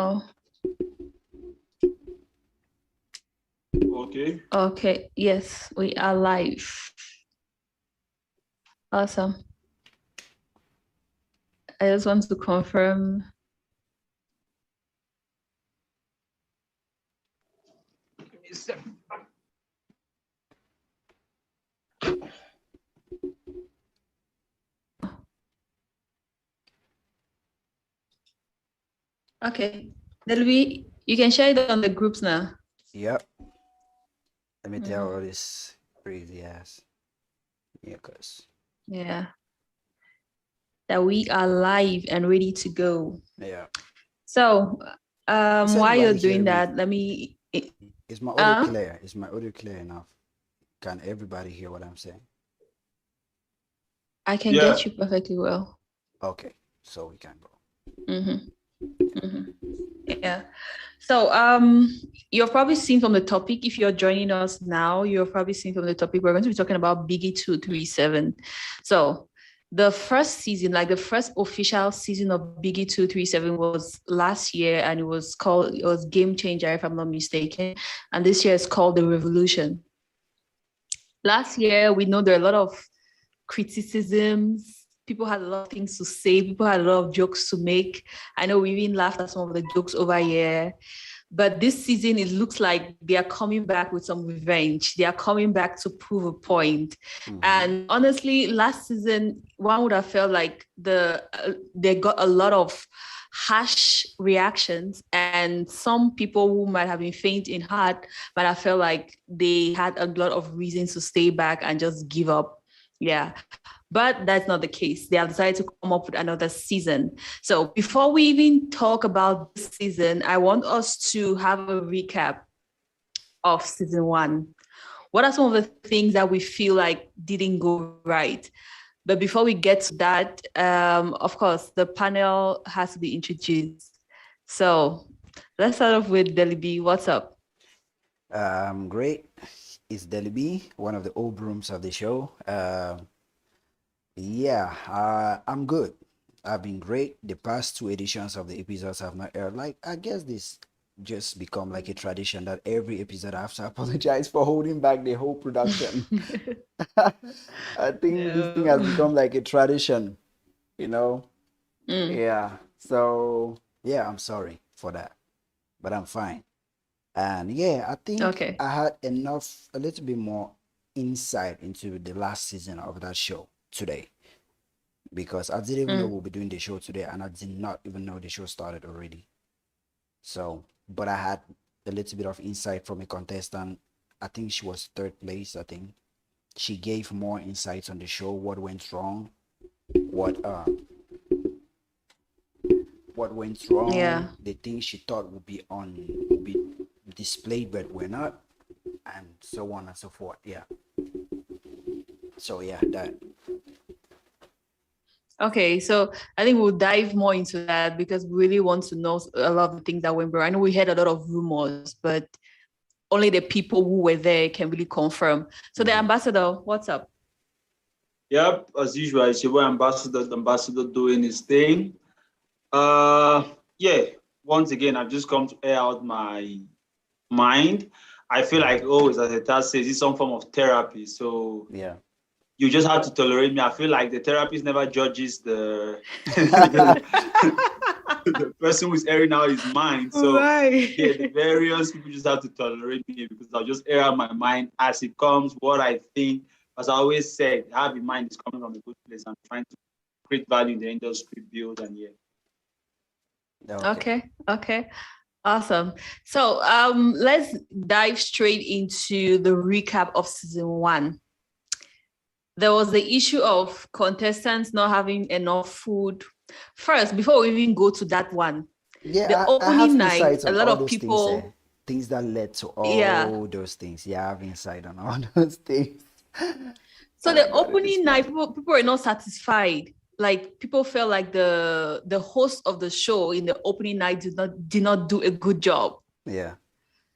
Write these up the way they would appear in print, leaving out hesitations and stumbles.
Oh, Okay. okay. Yes, we are live. Awesome. I just want to confirm. Okay. Delby, you can share it on the groups now. Yep. Let me tell Mhm. all this crazy ass. Yeah, cause Yeah. That we are live and ready to go. yeah. So, Is while you're anybody hear doing me? that, let me. Is my audio clear? Is my audio clear enough? Can everybody hear what I'm saying? I can Yeah. get you perfectly well. Okay, so we can go. Yeah. So, you've probably seen from the topic, if you're joining us now, you've probably seen from the topic, we're going to be talking about Biggy 237. So, the first season, like the first official season of Biggie 237 was last year, and it was Game Changer, if I'm not mistaken. And this year it's called The Revolution. Last year, we know there are a lot of criticisms. People had a lot of things to say. People had a lot of jokes to make. I know we even laughed at some of the jokes over here. But this season, it looks like they are coming back with some revenge. They are coming back to prove a point. And honestly, last season, one would have felt like they got a lot of harsh reactions, and some people who might have been faint in heart might have felt like they had a lot of reasons to stay back and just give up. Yeah. But that's not the case. They have decided to come up with another season. So before we even talk about this season, I want us to have a recap of season one. What are some of the things that we feel like didn't go right? But before we get to that, of course, the panel has to be introduced. So let's start off with Deliby. What's up? Great. It's Deli B, one of the old brooms of the show. Yeah, I'm good. I've been great. The past two editions of the episodes have not aired. Like, I guess this just become like a tradition that every episode I have to apologize for holding back the whole production. I think this thing has No. become like a tradition, you know? Mm, Yeah. So, yeah, I'm sorry for that, but I'm fine. And yeah, I think okay. I had a little bit more insight into the last season of that show today because I didn't even know Mm, we'll be doing the show today, and I did not even know the show started already. So, but I had a little bit of insight from a contestant. I think she was third place. I think she gave more insights on the show, what went wrong, what uh, what went yeah. wrong, the things she thought would be displayed but were not, and so on and so forth. Yeah. So yeah, that. Okay, so I think we'll dive more into that because we really want to know a lot of the things that went wrong. I know we heard a lot of rumors, but only the people who were there can really confirm. So the Mhm. ambassador, what's up? Yep. As usual, it's your boy Ambassador, the Ambassador doing his thing. Uh, yeah. Once again, I've just come to air out my mind. I feel like always, as the task says, it's some form of therapy. So Yeah. you just have to tolerate me. I feel like the therapist never judges the, the person who's airing out his mind. So yeah, the Why? various people just have to tolerate me because I'll just air out my mind as it comes, what I think. As I always said, have in mind is coming from a good place. I'm trying to create value in the industry, build, and yeah. Okay. Okay, awesome. So let's dive straight into the recap of season one. There was the issue of contestants not having enough food. First, before we even go to that one, the Yeah, I have opening night, insights a on lot all of those things, people, things that led to yeah. all those things. Yeah, I have insight on all those things. So Oh the God, it is opening night, funny. people were not satisfied. Like people felt like the host of the show in the opening night did not do a good job. Yeah.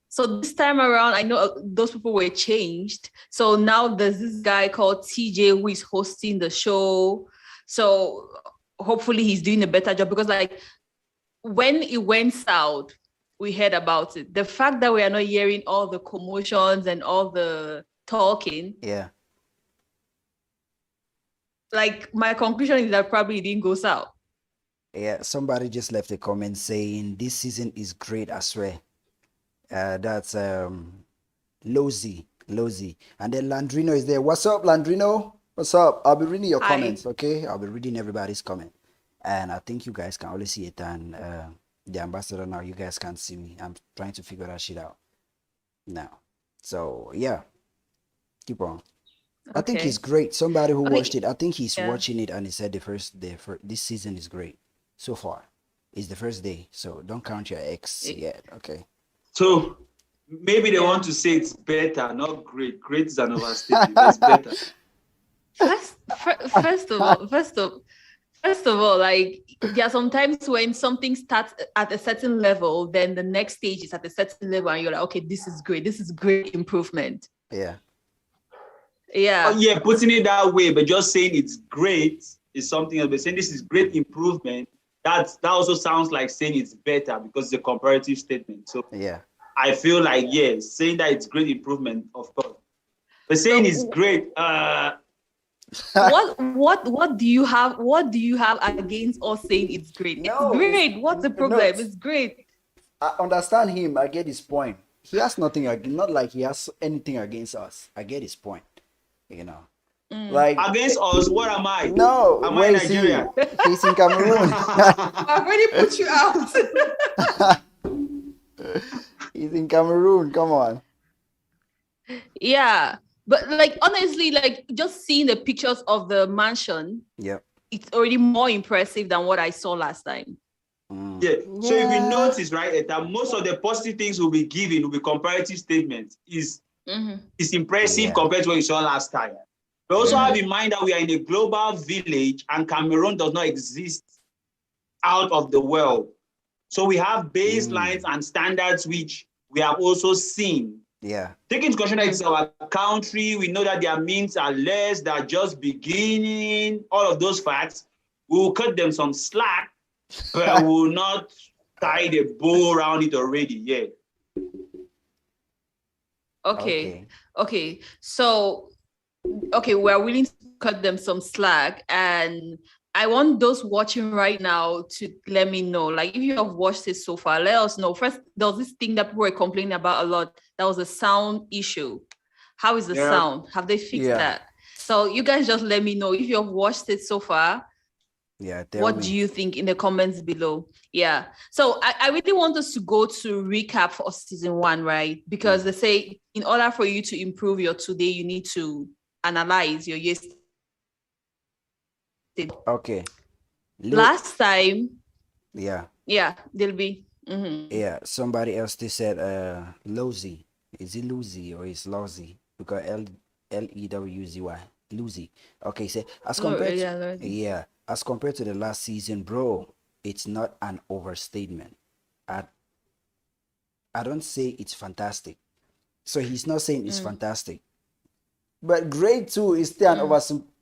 So this time around, I know those people were changed. So now there's this guy called TJ who is hosting the show. So hopefully he's doing a better job because like when it went south, we heard about it. The fact that we are not hearing all the commotions and all the talking. Yeah. Like, my conclusion is that probably it didn't go south. Yeah, somebody just left a comment saying this season is great, I swear. That's Lozy. And then Landrino is there. What's up, Landrino? What's up? I'll be reading your Hi. comments, okay? I'll be reading everybody's comment. And I think you guys can only see it, and the ambassador now, you guys can't see me. I'm trying to figure that shit out now. So yeah, keep on. I think Okay. he's great. Somebody who Okay, watched it, I think he's yeah. watching it, and he said this season is great so far. It's the first day, so don't count your X yet, okay? So maybe they Yeah. want to say it's better, not great. Great is an overstatement. It's better. First of all, like, there are sometimes when something starts at a certain level, then the next stage is at a certain level, and you're like, okay, this is great improvement. Yeah. Yeah. Oh, yeah, putting it that way, but just saying it's great is something else. But saying this is great improvement, that also sounds like saying it's better because it's a comparative statement. So Yeah. I feel like, yes, saying that it's great improvement, of course. But saying it's great, What do you have against us saying it's great? No, It's great. What's the no, problem? it's- It's great. I understand him. I get his point. He has nothing, not like he has anything against us. I get his point. You know, like against us, what am I? no, Am I where is he? Nigeria? He's in Cameroon. I've already put you out. He's in Cameroon. Come on. Yeah, but like, honestly, like, just seeing the pictures of the mansion, Yep. it's already more impressive than what I saw last time. Yeah. So if you notice, right, that most of the positive things we'll be giving will be comparative statements. Is impressive compared to what you saw last time. But also have in mind that we are in a global village and Cameroon does not exist out of the world. So we have baselines and standards which we have also seen. Yeah. Taking into consideration that it's our country, we know that their means are less, they're just beginning, all of those facts. We will cut them some slack, but we will not tie the bow around it already. Yeah. Okay. So, we're willing to cut them some slack, and I want those watching right now to let me know, like, if you have watched it so far, let us know. First, there was this thing that people were complaining about a lot. That was a sound issue. How is the sound? Have they fixed that? So you guys just let me know if you have watched it so far. Yeah. What do you think in the comments below? Yeah. So I really want us to go to recap for season 1, right? Because they say in order for you to improve your today, you need to analyze your yesterday. Okay. Last time. Yeah. Yeah, there'll be. Yeah. Somebody else they said Lozy. Is it Lucy or is Lozy? Because Lewzy. Lucy. Okay, so as compared as compared to the last season, bro, it's not an overstatement. I don't say it's fantastic. So he's not saying it's fantastic. But grade 2 is still an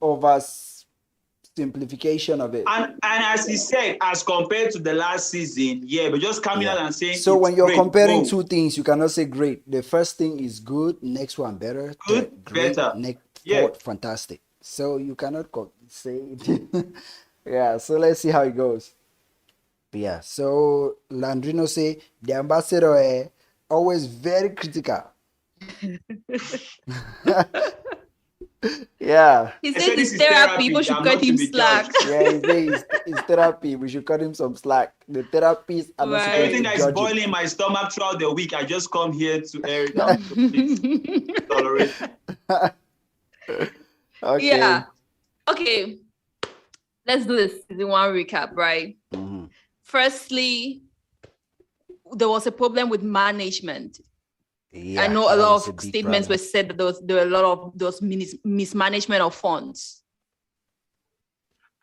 oversimplification of it. And as he said, as compared to the last season, but just coming out and saying so when you're great, comparing two things, you cannot say great. The first thing is good, next one better, good, great, better, fourth, fantastic. So you cannot say it. Yeah, so let's see how it goes. Yeah, so Landrino say the ambassador always very critical. Yeah. He said it's therapy, people should cut him slack. Yeah, he says it's therapy, we should cut him some slack. The therapists are not supposed everything to that is judge boiling him. my stomach throughout the week, I just come here to air it out. So please tolerate. Okay. Yeah. Okay. Let's do this season 1 recap, right? Firstly, there was a problem with management. I know a lot of statements were said that there were a lot of those mismanagement of funds.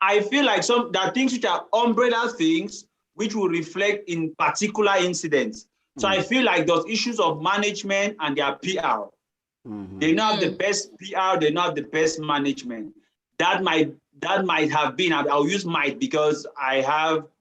I feel like there are things which are umbrella things which will reflect in particular incidents. So I feel like those issues of management and their PR. They not have the best PR, they not have the best management. That might that might have been, I'll use might because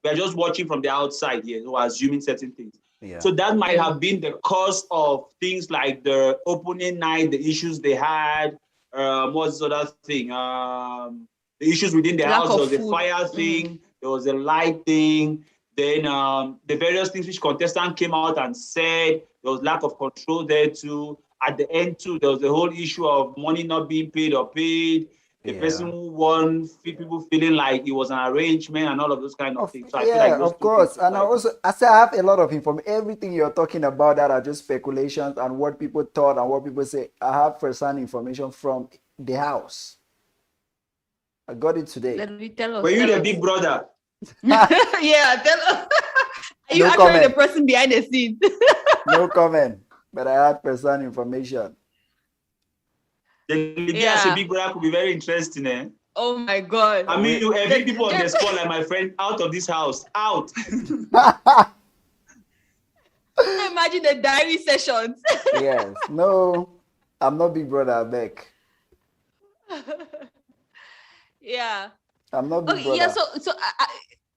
we're just watching from the outside here, so assuming certain things. Yeah. So that might have been the cause of things like the opening night, the issues they had. What's the other thing? The issues within the house. There was a fire thing. There was a light thing. Then the various things which contestants came out and said. There was lack of control there too. At the end too, there was the whole issue of money not being paid or paid. The person who won, people feeling like it was an arrangement and all of those kind of things. So I feel like of course. And I also, I say I have a lot of information. Everything you're talking about that are just speculations and what people thought and what people say. I have first-hand information from the house. I got it today. Let me tell us. Were you the big brother? Yeah, tell us. Are you actually the person behind the scenes? No comment. But I had first-hand information. The Libya as a big brother could be very interesting, eh? Oh my God. I mean, every people on the spot, like my friend, out of this house, out. Imagine the diary sessions. Yes. No, I'm not big brother, I beg. Yeah. I'm not big brother. Yeah, so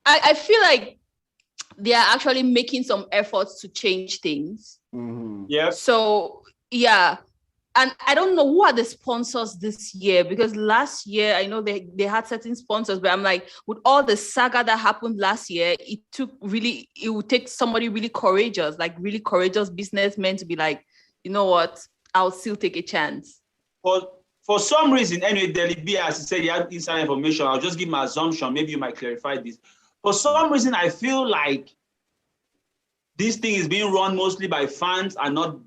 I feel like they are actually making some efforts to change things. Mm-hmm. Yeah. So, yeah. And I don't know who are the sponsors this year, because last year I know they had certain sponsors, but I'm like, with all the saga that happened last year, it would take somebody really courageous, like really courageous businessmen to be like, you know what, I'll still take a chance. For some reason, anyway, Delibi, as you said, you had inside information. I'll just give my assumption. Maybe you might clarify this. For some reason, I feel like this thing is being run mostly by fans and not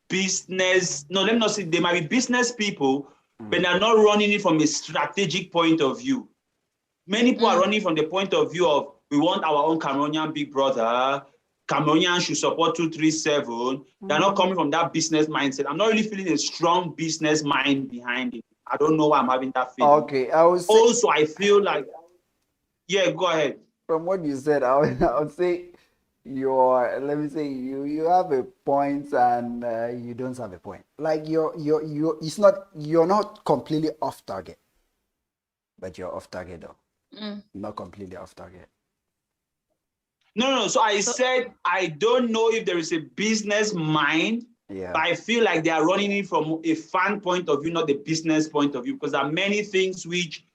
business. No, let me not say, they might be business people, but they're not running it from a strategic point of view. Many people are running from the point of view of, we want our own Cameroonian big brother. Cameroonians should support 237. They're not coming from that business mindset. I'm not really feeling a strong business mind behind it. I don't know why I'm having that feeling. Okay, I feel like, yeah, go ahead. From what you said, I would say you have a point and you don't have a point. Like you're not completely off target, but you're off target though. Not completely off target. No. So I said I don't know if there is a business mind, but I feel like they are running it from a fan point of view, not the business point of view, because there are many things which,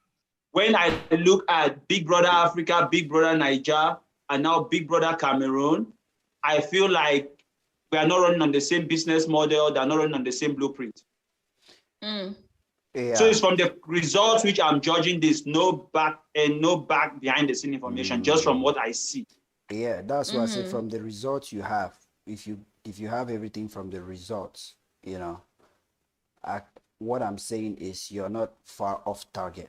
when I look at Big Brother Africa, Big Brother Niger, and now Big Brother Cameroon, I feel like we are not running on the same business model. They're not running on the same blueprint. Yeah. So it's from the results which I'm judging this. No back behind the scene information, just from what I see. Yeah, that's what I say. From the results you have, if you have everything from the results, what I'm saying is you're not far off target,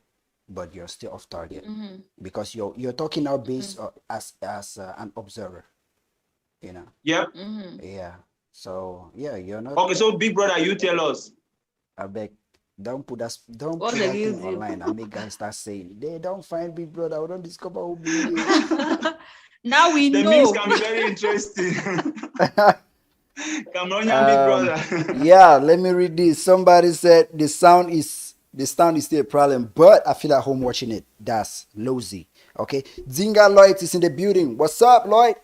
but you're still off target because you're talking now based as an observer, Yep. Yeah. So you're not. Okay, so Big Brother, you tell us. I beg, don't put that thing online and make guys start saying they don't find Big Brother. We don't discover who Big is. Now we know. The memes can be very interesting. Cameroonian Big Brother. Yeah, let me read this. Somebody said the sound is still a problem, but I feel at home watching it. That's Lozy. Okay. Zinga Lloyd is in the building. What's up, Lloyd?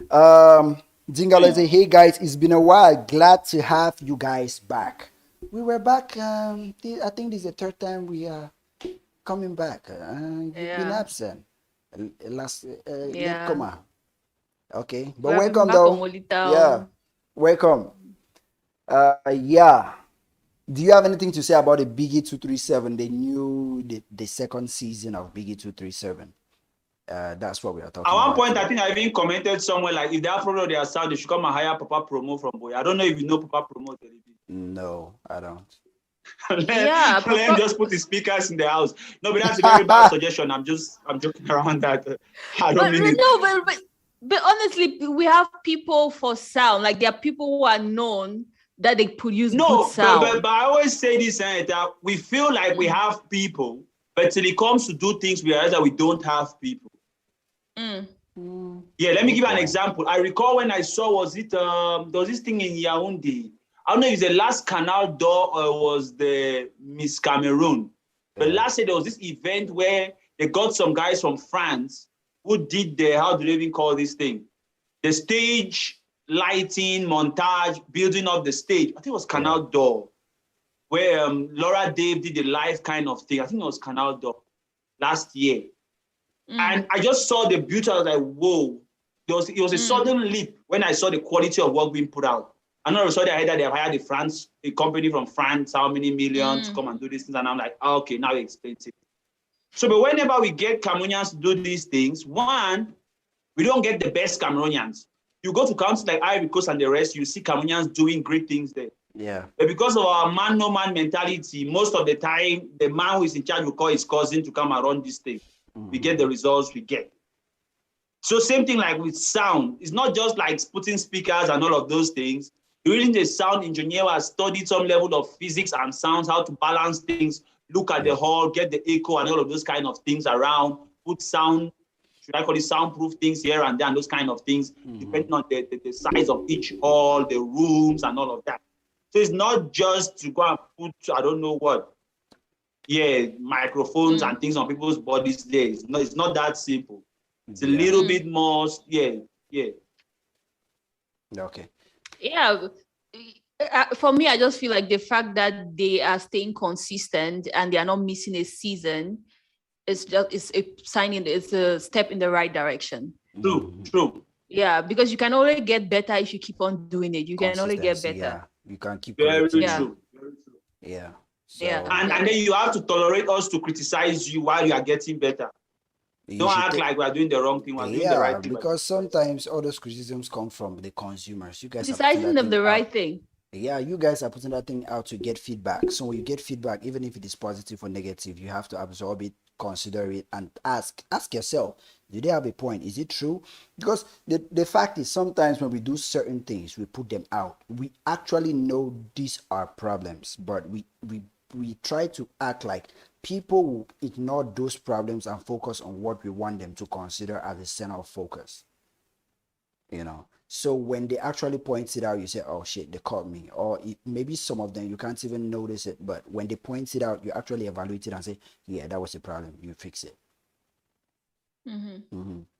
Zinga Lloyd say, hey guys, it's been a while. Glad to have you guys back. We were back. I think this is the third time we are coming back. You've been absent. Latecomer. Okay, but welcome though. Yeah, welcome. Do you have anything to say about the Biggy 237, the second season of Biggy 237? That's what we are talking about. At one point, I think I even commented somewhere like, if they have problem with their sound, they should come and hire Papa Promo from Boy. I don't know if you know Papa Promo. No, I don't. Let him just put the speakers in the house. No, but that's a very bad suggestion. I'm joking around that. I don't mean it. But honestly, we have people for sound. Like, there are people who are known that they produce good sound. But I always say this, that we feel like we have people, but till it comes to do things, we realize that we don't have people. Yeah, let me give you an example. I recall when I saw, there was this thing in Yaoundé. I don't know if it's the last Canal D'or or was the Miss Cameroon. But last year there was this event where they got some guys from France who did how do they even call this thing? The stage lighting, montage, building up the stage. I think it was Canal D'or, where Laura Dave did the live kind of thing. I think it was Canal D'or last year. And I just saw the beauty. I was like, whoa. It was a sudden leap when I saw the quality of work being put out. And all of a sudden I heard that they hired a company from France, how many millions to come and do these things. And I'm like, oh, okay, now it explains it. So, but whenever we get Cameroonians to do these things, one, we don't get the best Cameroonians. You go to countries like Ivory Coast and the rest, you see Cameroonians doing great things there. Yeah. But because of our man, no man mentality, most of the time, the man who is in charge will call his cousin to come and run this thing. We get the results we get. So same thing like with sound. It's not just like putting speakers and all of those things. You really need a sound engineer who has studied some level of physics and sounds, how to balance things, look at the hall, get the echo and all of those kind of things around, put sound, should I call it soundproof things here and there, and those kind of things, depending on the size of each hall, the rooms and all of that. So it's not just to go and put, I don't know what, microphones and things on people's bodies there. It's not that simple. It's a little bit more, Okay. Yeah. For me, I just feel like the fact that they are staying consistent and they are not missing a season it's a step in the right direction. True. Yeah, because you can only get better if you keep on doing it. You can only get better. Yeah, you can keep very true. Yeah. So, And then you have to tolerate us to criticize you while you are getting better. Don't act like we are doing the wrong thing. We're doing the right thing. Because sometimes all those criticisms come from the consumers. You guys criticizing them the right thing. Yeah, you guys are putting that thing out to get feedback. So when you get feedback, even if it is positive or negative, you have to absorb it, consider it, and ask yourself, do they have a point? Is it true? Because the fact is, sometimes when we do certain things, we put them out. We actually know these are problems, but we try to act like people will ignore those problems and focus on what we want them to consider as the center of focus. So when they actually point it out, you say, oh shit, they caught me. Or maybe some of them, you can't even notice it. But when they point it out, you actually evaluate it and say, yeah, that was a problem. You fix it.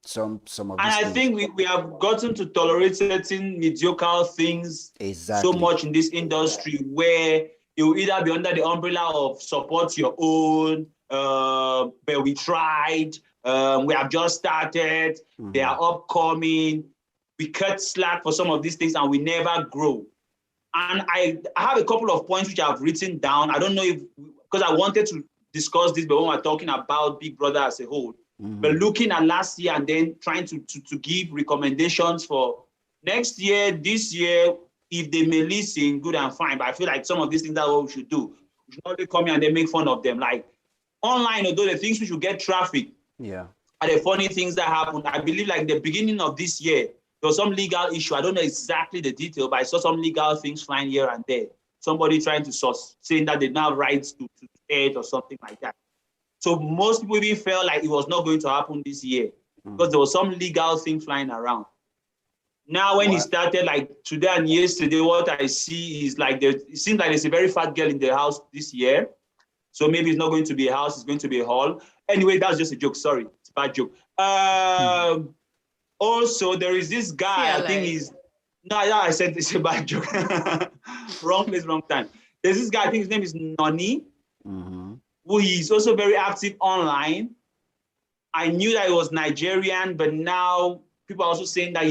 Some of and I think we have gotten to tolerate certain mediocre things so much in this industry where you either be under the umbrella of support your own, but we tried, we have just started, they are upcoming. We cut slack for some of these things and we never grow. And I have a couple of points which I've written down. I don't know if, because I wanted to discuss this, but when we're talking about Big Brother as a whole, but looking at last year and then trying to give recommendations for next year, this year, if they may listen, good and fine. But I feel like some of these things are what we should do. We should not only come here and then make fun of them. Like online, although the things we should get traffic are the funny things that happen. I believe like the beginning of this year, there was some legal issue. I don't know exactly the detail, but I saw some legal things flying here and there. Somebody trying to saying that they now have rights to it or something like that. So most people even felt like it was not going to happen this year because there was some legal thing flying around. Now, when it started, like today and yesterday, what I see is like it seems like there's a very fat girl in the house this year. So maybe it's not going to be a house, it's going to be a hall. Anyway, that's just a joke. Sorry, it's a bad joke. Also, there is this guy, I think I said it's a bad joke. Wrong place, wrong time. There's this guy, I think his name is Noni, who is also very active online. I knew that he was Nigerian, but now people are also saying that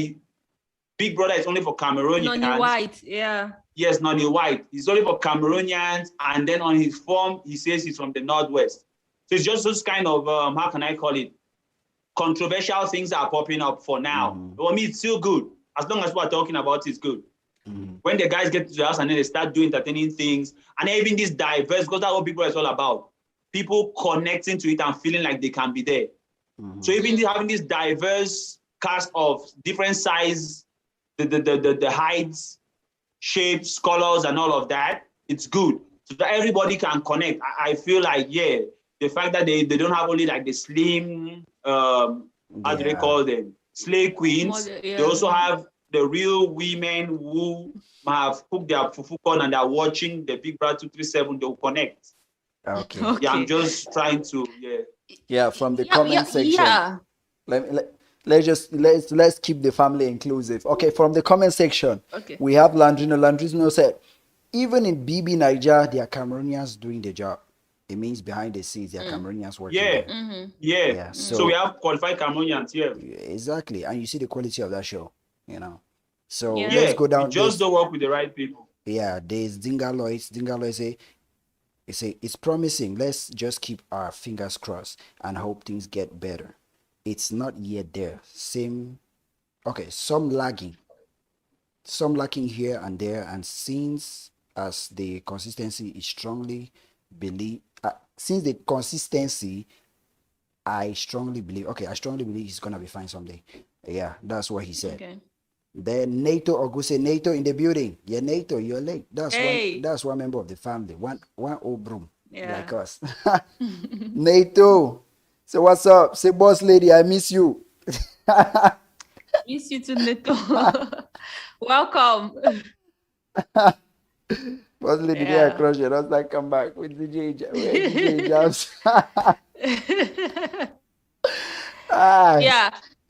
Big Brother is only for Cameroonians. Noni White, yeah. Yes, Noni White. He's only for Cameroonians, and then on his form, he says he's from the Northwest. So it's just those kind of, how can I call it? Controversial things are popping up for now. For me, it's still good. As long as we're talking about it's good. When the guys get to the house and then they start doing entertaining things, and even this diverse, because that's what people is all about. People connecting to it and feeling like they can be there. So even having this diverse cast of different size, the heights, shapes, colors, and all of that, it's good. So that everybody can connect. I feel like, the fact that they don't have only like the slim, how do they call them? Slay queens. They also have the real women who have cooked their fufu corn and they're watching the Big Brother 237, they'll connect. Okay. Yeah, I'm Okay. just trying to, Yeah, from the Yeah, comment yeah, section. yeah. Let's keep the family inclusive. Okay, from the comment section, Okay. we have Landrino. Landrino said, even in BB Niger, there are Cameroonians doing the job. It means behind the scenes, there are Mm. Cameroonians working yeah, there. Mm-hmm. yeah. Yeah, So we so have qualified Cameroonians, yeah. exactly, and you see the quality of that show, you know. So Yeah. let's Yeah, go we down just this. don't work with the right people. Yeah, there's Dingalois. Dingalois say, it's promising. Let's just keep our fingers crossed and hope things get better. It's not yet there. Same. Okay, some lacking here and there, and since the consistency, I strongly believe. Okay, I strongly believe he's gonna be fine someday. Yeah, that's what he said. Okay. Then NATO Oguse, NATO in the building. Yeah, NATO, you're late. That's one. Hey. That's one member of the family. One old broom like Yeah. us. NATO. So what's up? Say, boss lady, I miss you. Miss you too, Neto. Welcome. Boss lady, there I Yeah. crush it. I was like, come back with DJ. Where DJ Jams? Ah, Yeah.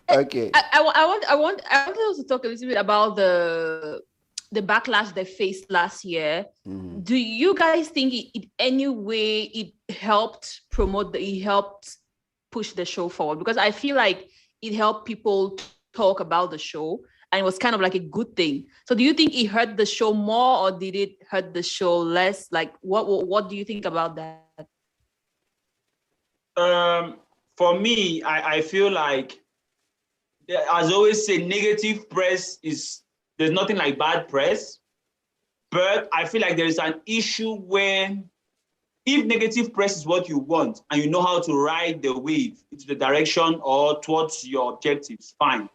okay. I want us to talk a little bit about the backlash they faced last year. Mhm. Do you guys think it any way it helped it helped push the show forward? Because I feel like it helped people talk about the show and it was kind of like a good thing. So do you think it hurt the show more or did it hurt the show less? Like what do you think about that? For me, I feel like, as I always say, negative press is, there's nothing like bad press. But I feel like there is an issue where if negative press is what you want and you know how to ride the wave into the direction or towards your objectives, fine.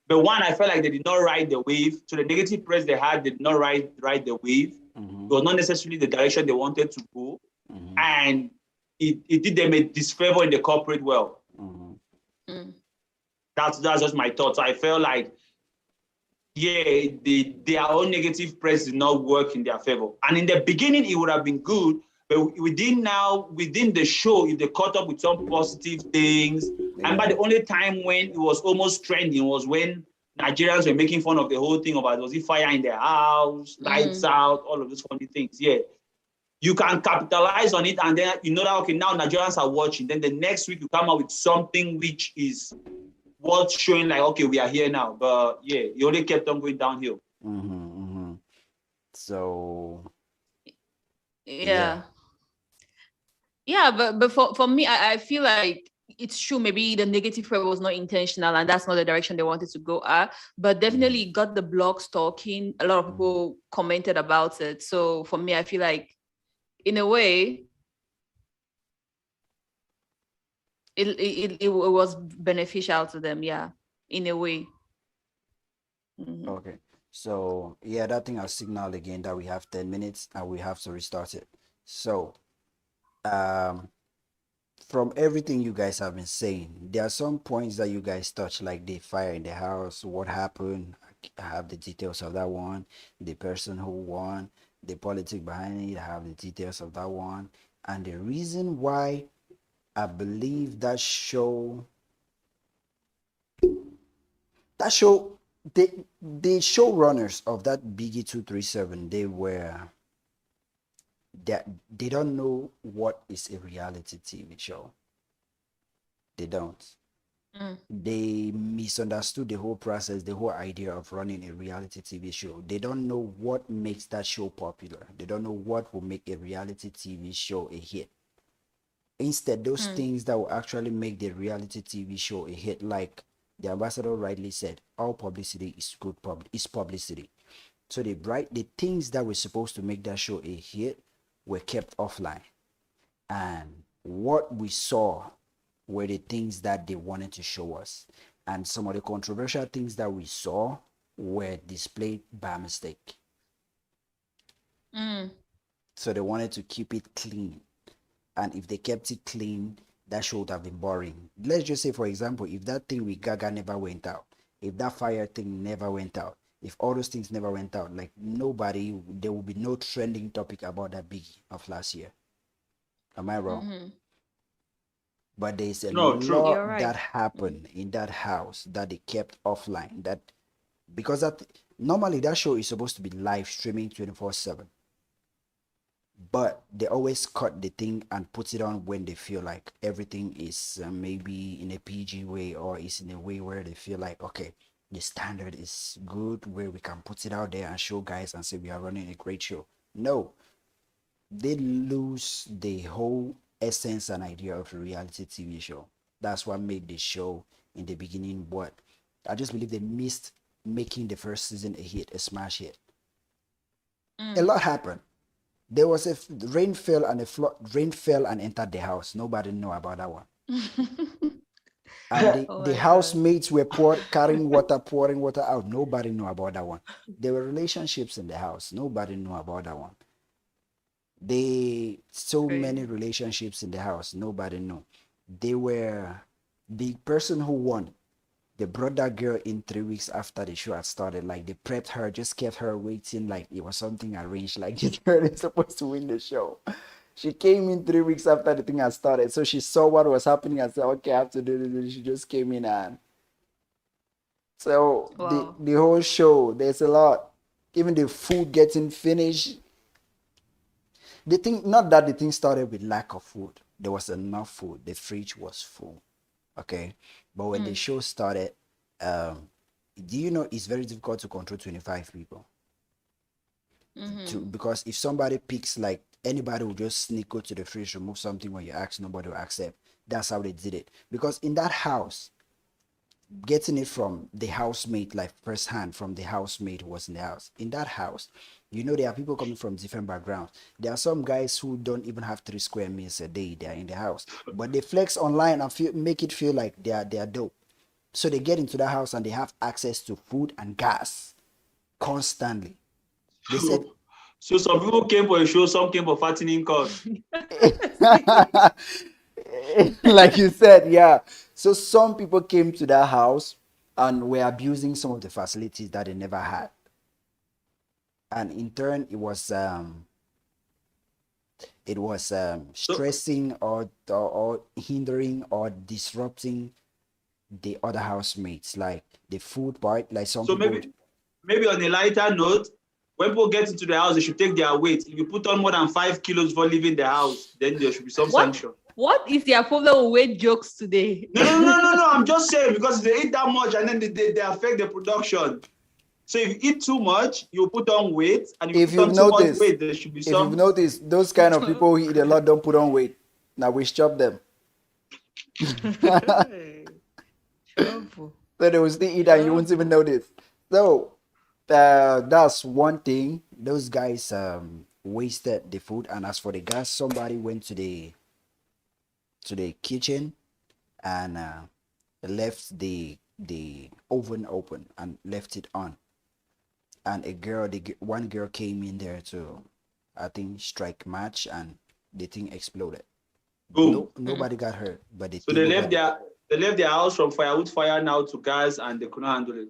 But one, I felt like they did not ride the wave. So the negative press they had did not ride the wave. Mhm. It was not necessarily the direction they wanted to go. Mhm. And it did them a disfavor in the corporate world. Mhm. Mm. That's just my thoughts. I felt like, yeah, their own negative press did not work in their favor. And in the beginning, it would have been good, but within the show, if they caught up with some positive things, and by the only time when it was almost trending was when Nigerians were making fun of the whole thing about, was it fire in their house, lights out, all of those funny things. Yeah. You can capitalize on it, and then you know that, okay, now Nigerians are watching. Then the next week you come out with something which is worth showing, like, okay, we are here now. But yeah, you only kept on going downhill. Mm-hmm. So Yeah. Yeah, but for me, I feel like it's true. Maybe the negative pressure was not intentional, and that's not the direction they wanted to go at. But definitely it got the blogs talking. A lot of people commented about it. So for me, I feel like, in a way, it was beneficial to them. Yeah, in a way. Mhm. okay. So yeah, that thing has signaled again that we have 10 minutes and we have to restart it. So um from everything you guys have been saying, there are some points that you guys touch, like the fire in the house, what happened. I have the details of that one, the person who won, the politics behind it. I have the details of that one, and the reason why I believe that show, the showrunners of that Biggie 237, they don't know what is a reality TV show. They don't. They misunderstood the whole process, the whole idea of running a reality TV show. They don't know what makes that show popular. They don't know what will make a reality TV show a hit. Instead, those things that will actually make the reality TV show a hit, like the ambassador rightly said, all publicity is good is publicity. So the things that were supposed to make that show a hit were kept offline. And what we saw were the things that they wanted to show us. And some of the controversial things that we saw were displayed by mistake. So they wanted to keep it clean. And if they kept it clean, that show would have been boring. Let's just say, for example, if that thing with Gaga never went out, if that fire thing never went out, if all those things never went out, like there will be no trending topic about that Biggie of last year. Am I wrong? Mm-hmm. But there's a No, true. You're lot right. that happened in that house that they kept offline. That because that normally that show is supposed to be live streaming 24/7, but they always cut the thing and put it on when they feel like everything is maybe in a PG way or is in a way where they feel like okay, the standard is good where we can put it out there and show guys and say we are running a great show. No, they lose the whole essence and idea of a reality TV show. That's what made the show in the beginning what I just believe they missed making the first season a hit, a smash hit. A lot happened. There was rain fell and rain fell and entered the house. Nobody know about that one. And Oh the my God. housemates were pouring water out. Nobody know about that one. There were relationships in the house. Nobody know about that one. They so many Crazy. relationships in the house. Nobody know. They were the person who won. They brought that girl in 3 weeks after the show had started. Like they prepped her, just kept her waiting like it was something arranged. Like this girl is supposed to win the show. She came in 3 weeks after the thing had started. So she saw what was happening and said, okay, I have to do this. She just came in and so Wow. the whole show, there's a lot. Even the food getting finished. The thing, not that the thing started with lack of food. There was enough food. The fridge was full. Okay. But when the Mm. show started, um, do you know it's very difficult to control 25 people? Mm-hmm. Because if somebody picks like anybody will just sneak go to the fridge, remove something when you ask, nobody will accept. That's how they did it. Because in that house, getting it from the housemate, like first hand from the housemate who was in the house. In that house, you know there are people coming from different backgrounds. There are some guys who don't even have 3 square meals a day. They are in the house, but they flex online and make it feel like they are dope. So they get into the house and they have access to food and gas constantly. They said, So, so some people came for a show, some came for fattening cost. like you said, yeah. So some people came to that house and were abusing some of the facilities that they never had. And in turn it was So, stressing or hindering or disrupting the other housemates, like the food part, like some so people maybe on a lighter note, when people get into the house, they should take their weight. If you put on more than 5 kilos for leaving the house, then there should be some What? sanction. What is their problem with weight jokes today? No. I'm just saying because they eat that much and then they affect the production. So if you eat too much, you put on weight, and if you if put you've on too much noticed weight, there should be if you've some. noticed those kind of people who eat a lot don't put on weight. Now we stop them. Hey, trouble. So they will still eat and you won't even Trouble. notice. So that's one thing. Those guys wasted the food, and as for the gas, somebody went to the kitchen and left the oven open and left it on. And one girl came in there to, I think, strike match, and the thing exploded. Boom. Nobody got hurt, but the So thing got they left their house from firewood fire now to gas, and they couldn't handle it.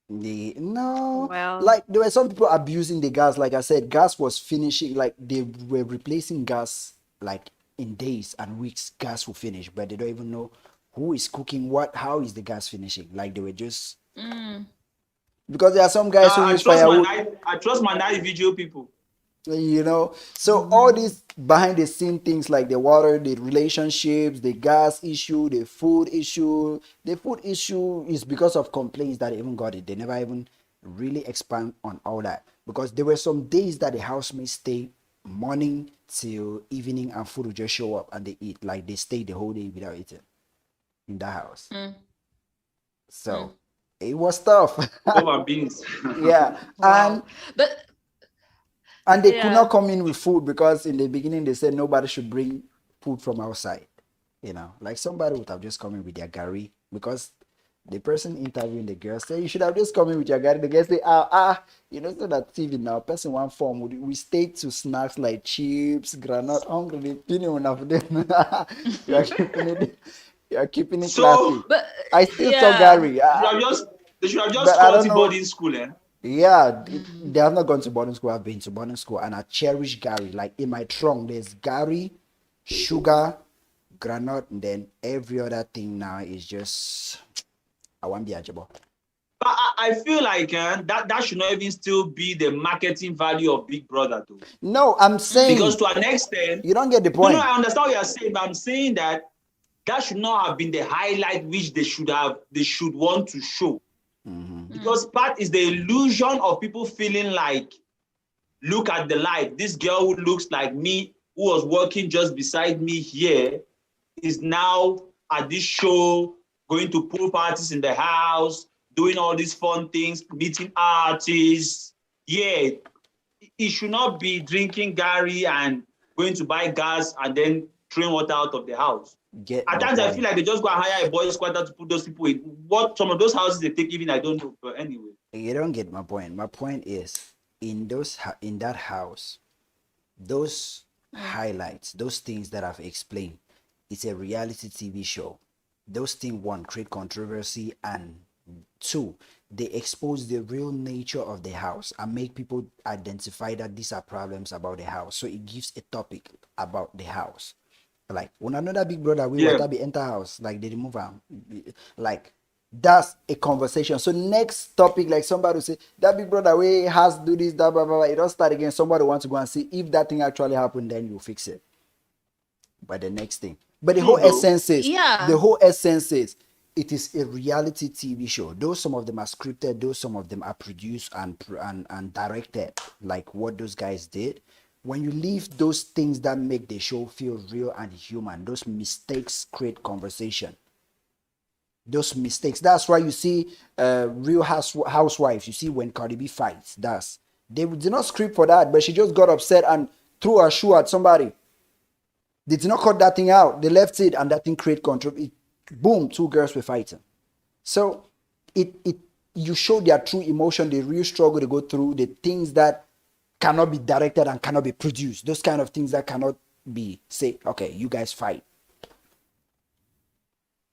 no, Well, like there were some people abusing the gas. Like I said, gas was finishing. Like they were replacing gas like in days and weeks. Gas will finish, but they don't even know who is cooking what. How is the gas finishing? Like they were just mm, because there are some guys who I use trust my firewood. night. I trust my night video people. So all these behind the scene things like the water, the relationships, the gas issue, the food issue is because of complaints that they even got it. They never even really expand on all that because there were some days that the housemates stay morning till evening and food will just show up and they eat, like they stay the whole day without eating in the house. mm, mm. So it was tough. Love beans. Yeah. Wow. But And they could not yeah. come in with food because in the beginning they said nobody should bring food from outside. Like somebody would have just come in with their gari because the person interviewing the girl said you should have just come in with your gari. The girl say, so that TV now, person one form we stay to snacks like chips, granite, hungry, the opinion of them. you are keeping it, you are keeping it classy. So But I still saw yeah. Gary, they should have just but I called don't it know. boarding school, eh? Yeah, Mm, they have not gone to boarding school. I've been to boarding school and I cherish Gary. Like in my trunk, there's Gary sugar, granite, and then every other thing now is just I want the ajabo. But I feel like that should not even still be the marketing value of Big Brother, though. No, I'm saying Because to an extent, you don't get the no, point. I understand what you're saying, but I'm saying that should not have been the highlight which they should want to show. Because part is the illusion of people feeling like, look at the life. This girl who looks like me, who was working just beside me here, is now at this show, going to pool parties in the house, doing all these fun things, meeting artists. Yeah, it should not be drinking Gary and going to buy gas and then throwing water out of the house. At times, I feel like they just go and hire a boys' squatter to put those people in. What some of those houses they take, even I don't know. But anyway, you don't get my point. My point is in that house, those highlights, those things that I've explained, it's a reality TV show. Those things, one, create controversy, and two, they expose the real nature of the house and make people identify that these are problems about the house. So it gives a topic about the house. Like when another Big Brother, we want to be enter house, like they remove like that's a conversation. So next topic, like somebody will say that Big Brother way has to do this, that blah, blah, blah. It don't start again. Somebody wants to go and see if that thing actually happened, then you fix it. But the next thing, but the whole essence is it is a reality TV show. Though some of them are scripted, though some of them are produced and directed, like what those guys did. When you leave those things that make the show feel real and human, those mistakes create conversation. Those mistakes. That's why you see Real Housewives. You see when Cardi B fights. They did not script for that, but she just got upset and threw her shoe at somebody. They did not cut that thing out. They left it, and that thing created control. Boom, two girls were fighting. So you show their true emotion, the real struggle they go through, the things that cannot be directed and cannot be produced. Those kind of things that cannot be say, okay, you guys fight.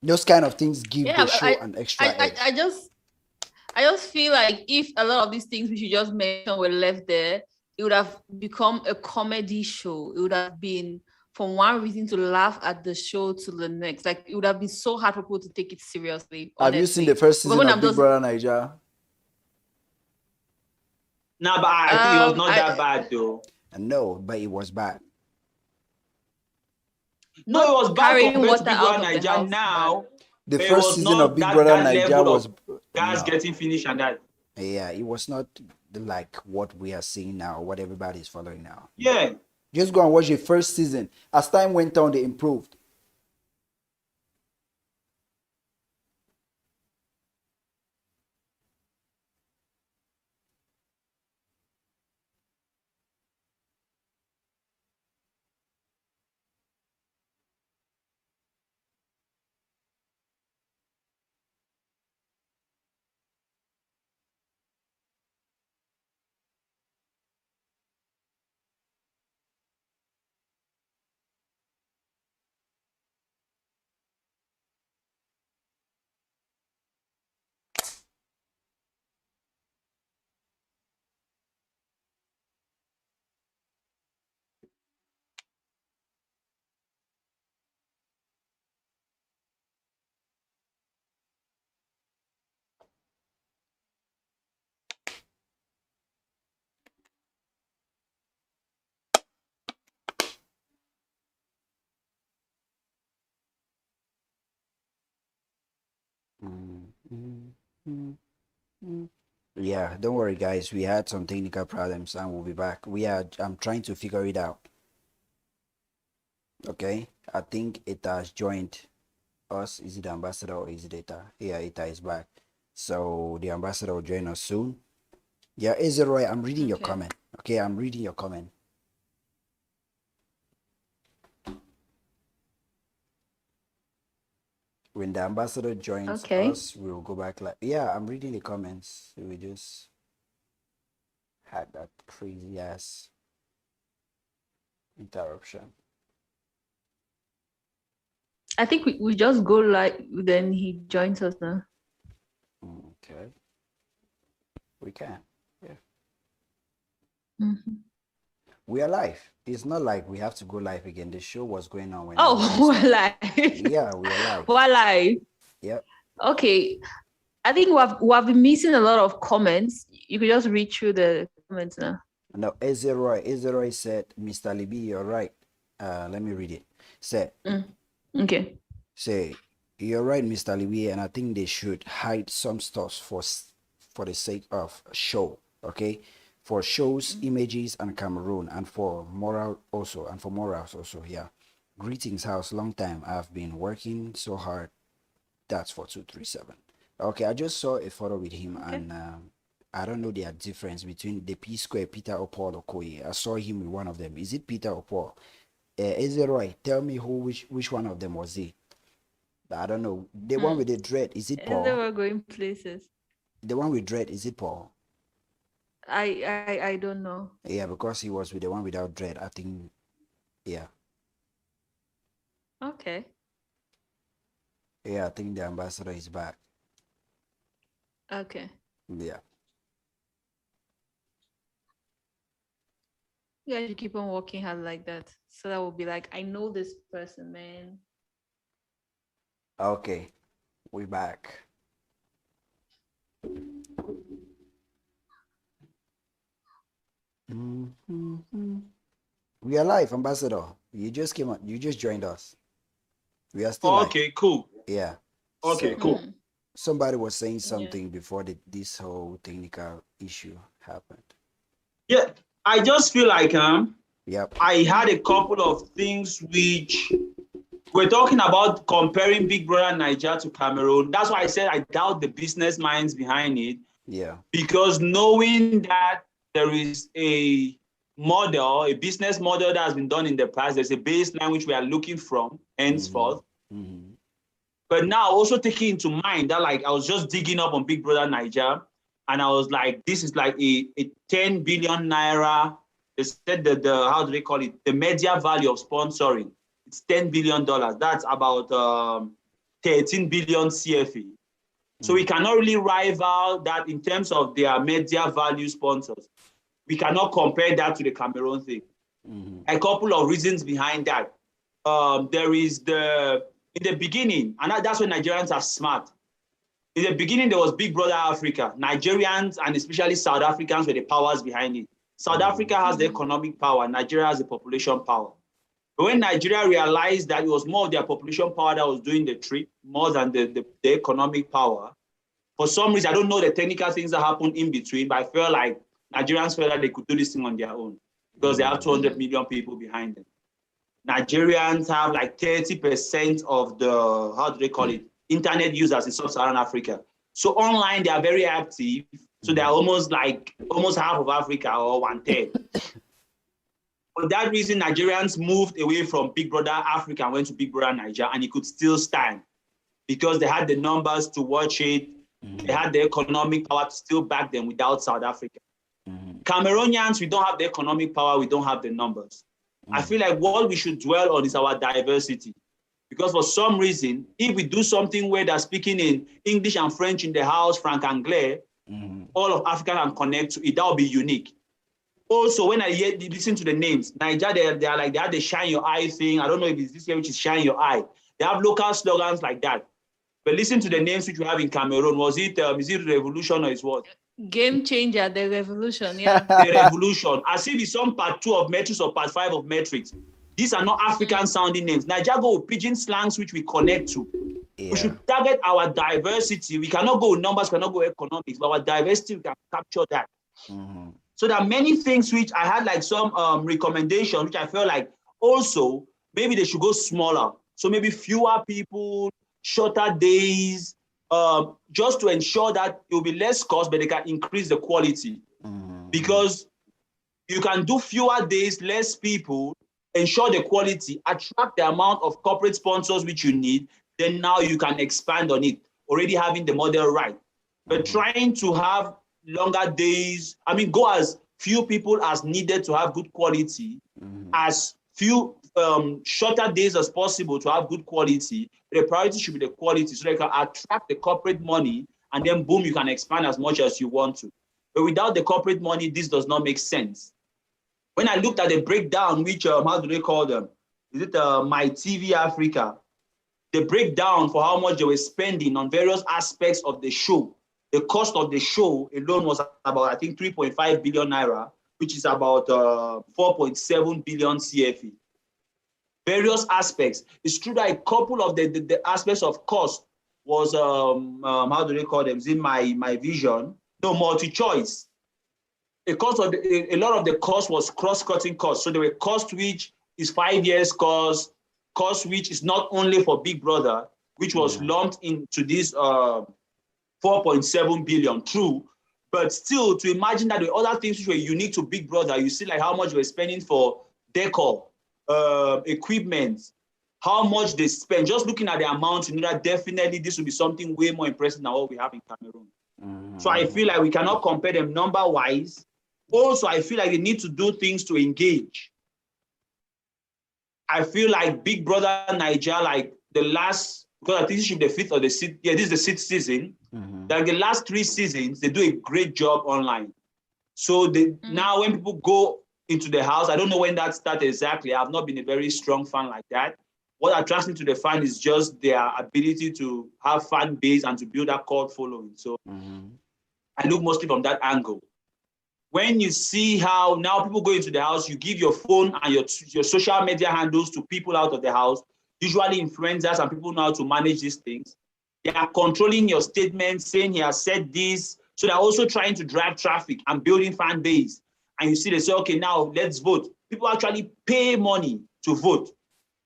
Those kind of things give the show an extra edge. I just feel like if a lot of these things which you just mentioned were left there, it would have become a comedy show. It would have been from one reason to laugh at the show to the next. Like it would have been so hard for people to take it seriously. Honestly. Have you seen the first season of Big Brother Nigeria? No, but I think it was not that bad though. No, but it was bad. No, it was bad compared to Big Brother Nigeria now. The first season of Big Brother Nigeria was guys getting finished and that. Yeah, it was not like what we are seeing now, what everybody is following now. Yeah. Just go and watch the first season. As time went on, they improved. Yeah, don't worry guys, we had some technical problems and we'll be back. I'm trying to figure it out. Okay, I think it has joined us. Is it the ambassador or is it Eta? Yeah, Eta is back. So the ambassador will join us soon. Yeah, Ezroy, I'm reading your comment. Okay, I'm reading your comment. When the ambassador joins us, we'll go back. Like, yeah, I'm reading the comments. We just had that crazy ass interruption. I think we just go live, then he joins us now. Okay. We can. Yeah. We are live. It's not like we have to go live again. The show was going on when Oh, we're live. Yeah, we are live. We're live. Yep. Okay. I think we have been missing a lot of comments. You could just read through the comments now. No, Ezeroy said, Mr. Libby, you're right. Let me read it. Okay. Say, you're right, Mr. Libby, and I think they should hide some stuff for the sake of show, okay? For shows, images, and Cameroon, and for morals also, yeah. Greetings, house. Long time. I've been working so hard. That's for 237. Okay, I just saw a photo with him, and I don't know the difference between the P Square, Peter or Paul Okoye. I saw him with one of them. Is it Peter or Paul? Is it right? Tell me which one of them was it? I don't know. The one with the dread, is it Paul? They were going places. The one with dread, is it Paul? I don't know. Yeah, because he was with the one without dread. I think, yeah. Okay. Yeah, I think the ambassador is back. Okay. Yeah. You guys should keep on working hard like that. So that will be like, I know this person, man. Okay, we back. We are live, ambassador. You just came on. You just joined us. We are still Okay, live. cool. Yeah. Okay, cool. Somebody was saying something before this whole technical issue happened. Yeah, I just feel like Yep. I had a couple of things which we're talking about comparing Big Brother Niger to Cameroon. That's why I said I doubt the business minds behind it. Yeah. Because knowing that there is a model, a business model that has been done in the past, there's a baseline which we are looking from henceforth. Mm-hmm. But now also taking into mind that, like, I was just digging up on Big Brother Niger, and I was like, this is like a 10 billion naira. They said that how do they call it? The media value of sponsoring. It's $10 billion. That's about 13 billion CFA. So we cannot really rival that in terms of their media value sponsors. We cannot compare that to the Cameroon thing. A couple of reasons behind that. There is in the beginning, and that's when Nigerians are smart. In the beginning, there was Big Brother Africa. Nigerians and especially South Africans were the powers behind it. South Africa has the economic power. Nigeria has the population power. But when Nigeria realized that it was more of their population power that was doing the trick, more than the economic power, for some reason, I don't know the technical things that happened in between, but I felt like Nigerians felt that they could do this thing on their own because they have 200 million people behind them. Nigerians have like 30% of the, how do they call it, internet users in sub-Saharan Africa. So online, they are very active. So they are almost half of Africa or 1/3. For that reason, Nigerians moved away from Big Brother Africa and went to Big Brother Niger, and it could still stand because they had the numbers to watch it. They had the economic power to still back them without South Africa. Cameroonians, we don't have the economic power, we don't have the numbers. I feel like what we should dwell on is our diversity. Because for some reason, if we do something where they're speaking in English and French in the house, Franc-Anglais, all of Africa can connect to it, that will be unique. Also, when I listen to the names, Niger, they have the shine your eye thing. I don't know if it's this year which is shine your eye. They have local slogans like that. But listen to the names which we have in Cameroon. Was it, is it Revolution or is what? Game changer, the revolution, yeah. The revolution. As if it's some part 2 of Matrix or part 5 of Matrix. These are not African sounding names. Nigeria go with pidgin slangs which we connect to. Yeah. We should target our diversity. We cannot go with numbers, we cannot go with economics, but our diversity, we can capture that. So there are many things which I had like some recommendations, which I felt like also maybe they should go smaller. So maybe fewer people, shorter days, just to ensure that it will be less cost, but they can increase the quality. Because you can do fewer days, less people, ensure the quality, attract the amount of corporate sponsors which you need, then now you can expand on it, already having the model right. But trying to have longer days, I mean, go as few people as needed to have good quality, as few shorter days as possible to have good quality. The priority should be the quality so they can attract the corporate money and then boom, you can expand as much as you want to. But without the corporate money, this does not make sense. When I looked at the breakdown, which how do they call them? Is it My TV Africa? The breakdown for how much they were spending on various aspects of the show. The cost of the show alone was about, I think, 3.5 billion naira, which is about 4.7 billion CFE. Various aspects. It's true that a couple of the aspects of cost was how do they call them? Is in my vision? No, multi-choice. A lot of the cost was cross-cutting costs. So there were costs which is 5 years cost which is not only for Big Brother, which was lumped into this 4.7 billion, true. But still, to imagine that the other things which were unique to Big Brother, you see like how much we're spending for decor, equipment, how much they spend. Just looking at the amount, you know that definitely this will be something way more impressive than what we have in Cameroon. So I feel like we cannot compare them number-wise. Also, I feel like they need to do things to engage. I feel like Big Brother Nigeria, like the last, because I think this should be the fifth or the sixth, this is the sixth season. Like the last 3 seasons, they do a great job online. So now when people go into the house, I don't know when that started exactly. I've not been a very strong fan like that. What attracts me to the fan is just their ability to have fan base and to build that cult following. So I look mostly from that angle. When you see how now people go into the house, you give your phone and your social media handles to people out of the house, usually influencers and people know how to manage these things. They are controlling your statements, saying he has said this. So they're also trying to drive traffic and building fan base. And you see, they say, okay, now let's vote. People actually pay money to vote.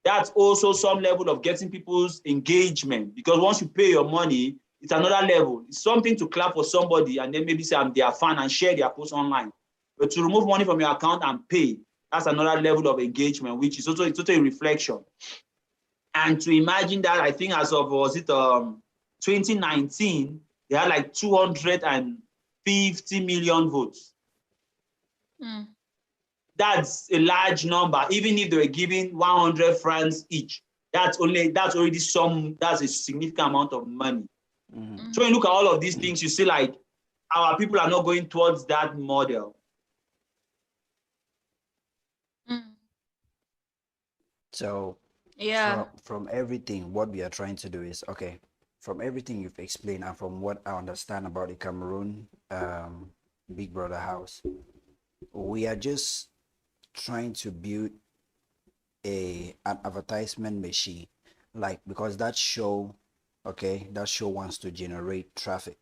That's also some level of getting people's engagement, because once you pay your money, it's another level. It's something to clap for somebody and then maybe say I'm their fan and share their post online. But to remove money from your account and pay, that's another level of engagement, which is also a reflection. And to imagine that, I think as of, 2019, they had like 250 million votes. That's a large number, even if they were giving 100 francs each. That's a significant amount of money. So when you look at all of these things, you see like our people are not going towards that model. So Yeah. from everything, what we are trying to do is, okay, from everything you've explained and from what I understand about the Cameroon Big Brother house, we are just trying to build an advertisement machine, like, because that show wants to generate traffic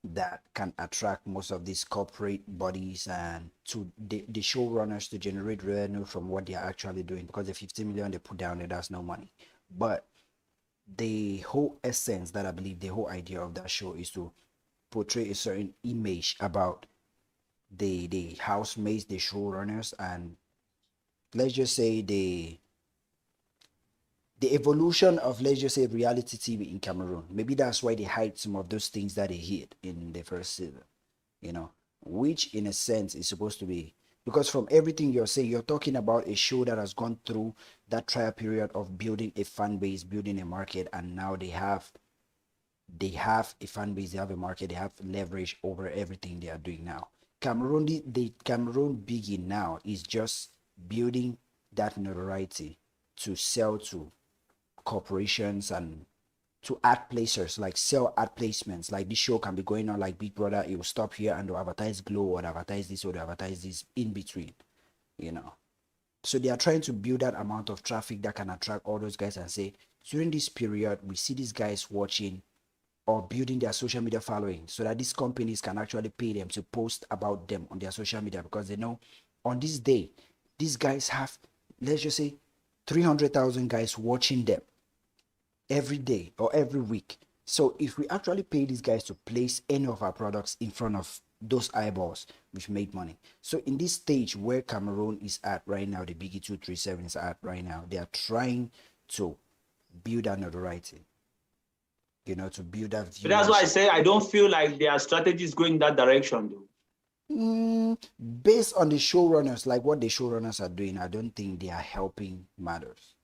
that can attract most of these corporate bodies and to the showrunners to generate revenue from what they are actually doing, because the 50 million they put down there, that's no money. But the whole essence, that I believe the whole idea of that show is to portray a certain image about the housemates, the showrunners, and let's just say the evolution of, let's just say, reality TV in Cameroon. Maybe that's why they hide some of those things that they hid in the first season, which in a sense is supposed to be, because from everything you're saying, you're talking about a show that has gone through that trial period of building a fan base, building a market, and now they have a fan base, they have a market, they have leverage over everything they are doing now. Cameroon, the Cameroon Biggy now is just building that notoriety to sell to corporations and to ad placers, like sell ad placements. Like this show can be going on like Big Brother, it will stop here and they'll advertise Glow or advertise this or advertise this in between, So they are trying to build that amount of traffic that can attract all those guys and say, during this period, we see these guys watching or building their social media following, so that these companies can actually pay them to post about them on their social media, because they know on this day, these guys have, let's just say, 300,000 guys watching them every day or every week. So if we actually pay these guys to place any of our products in front of those eyeballs, we've made money. So in this stage where Cameroon is at right now, the Biggie 237 is at right now, they are trying to build that notoriety, to build that view. But that's why I say I don't feel like their strategy is going that direction, though. Based on the showrunners, like what the showrunners are doing, I don't think they are helping matters.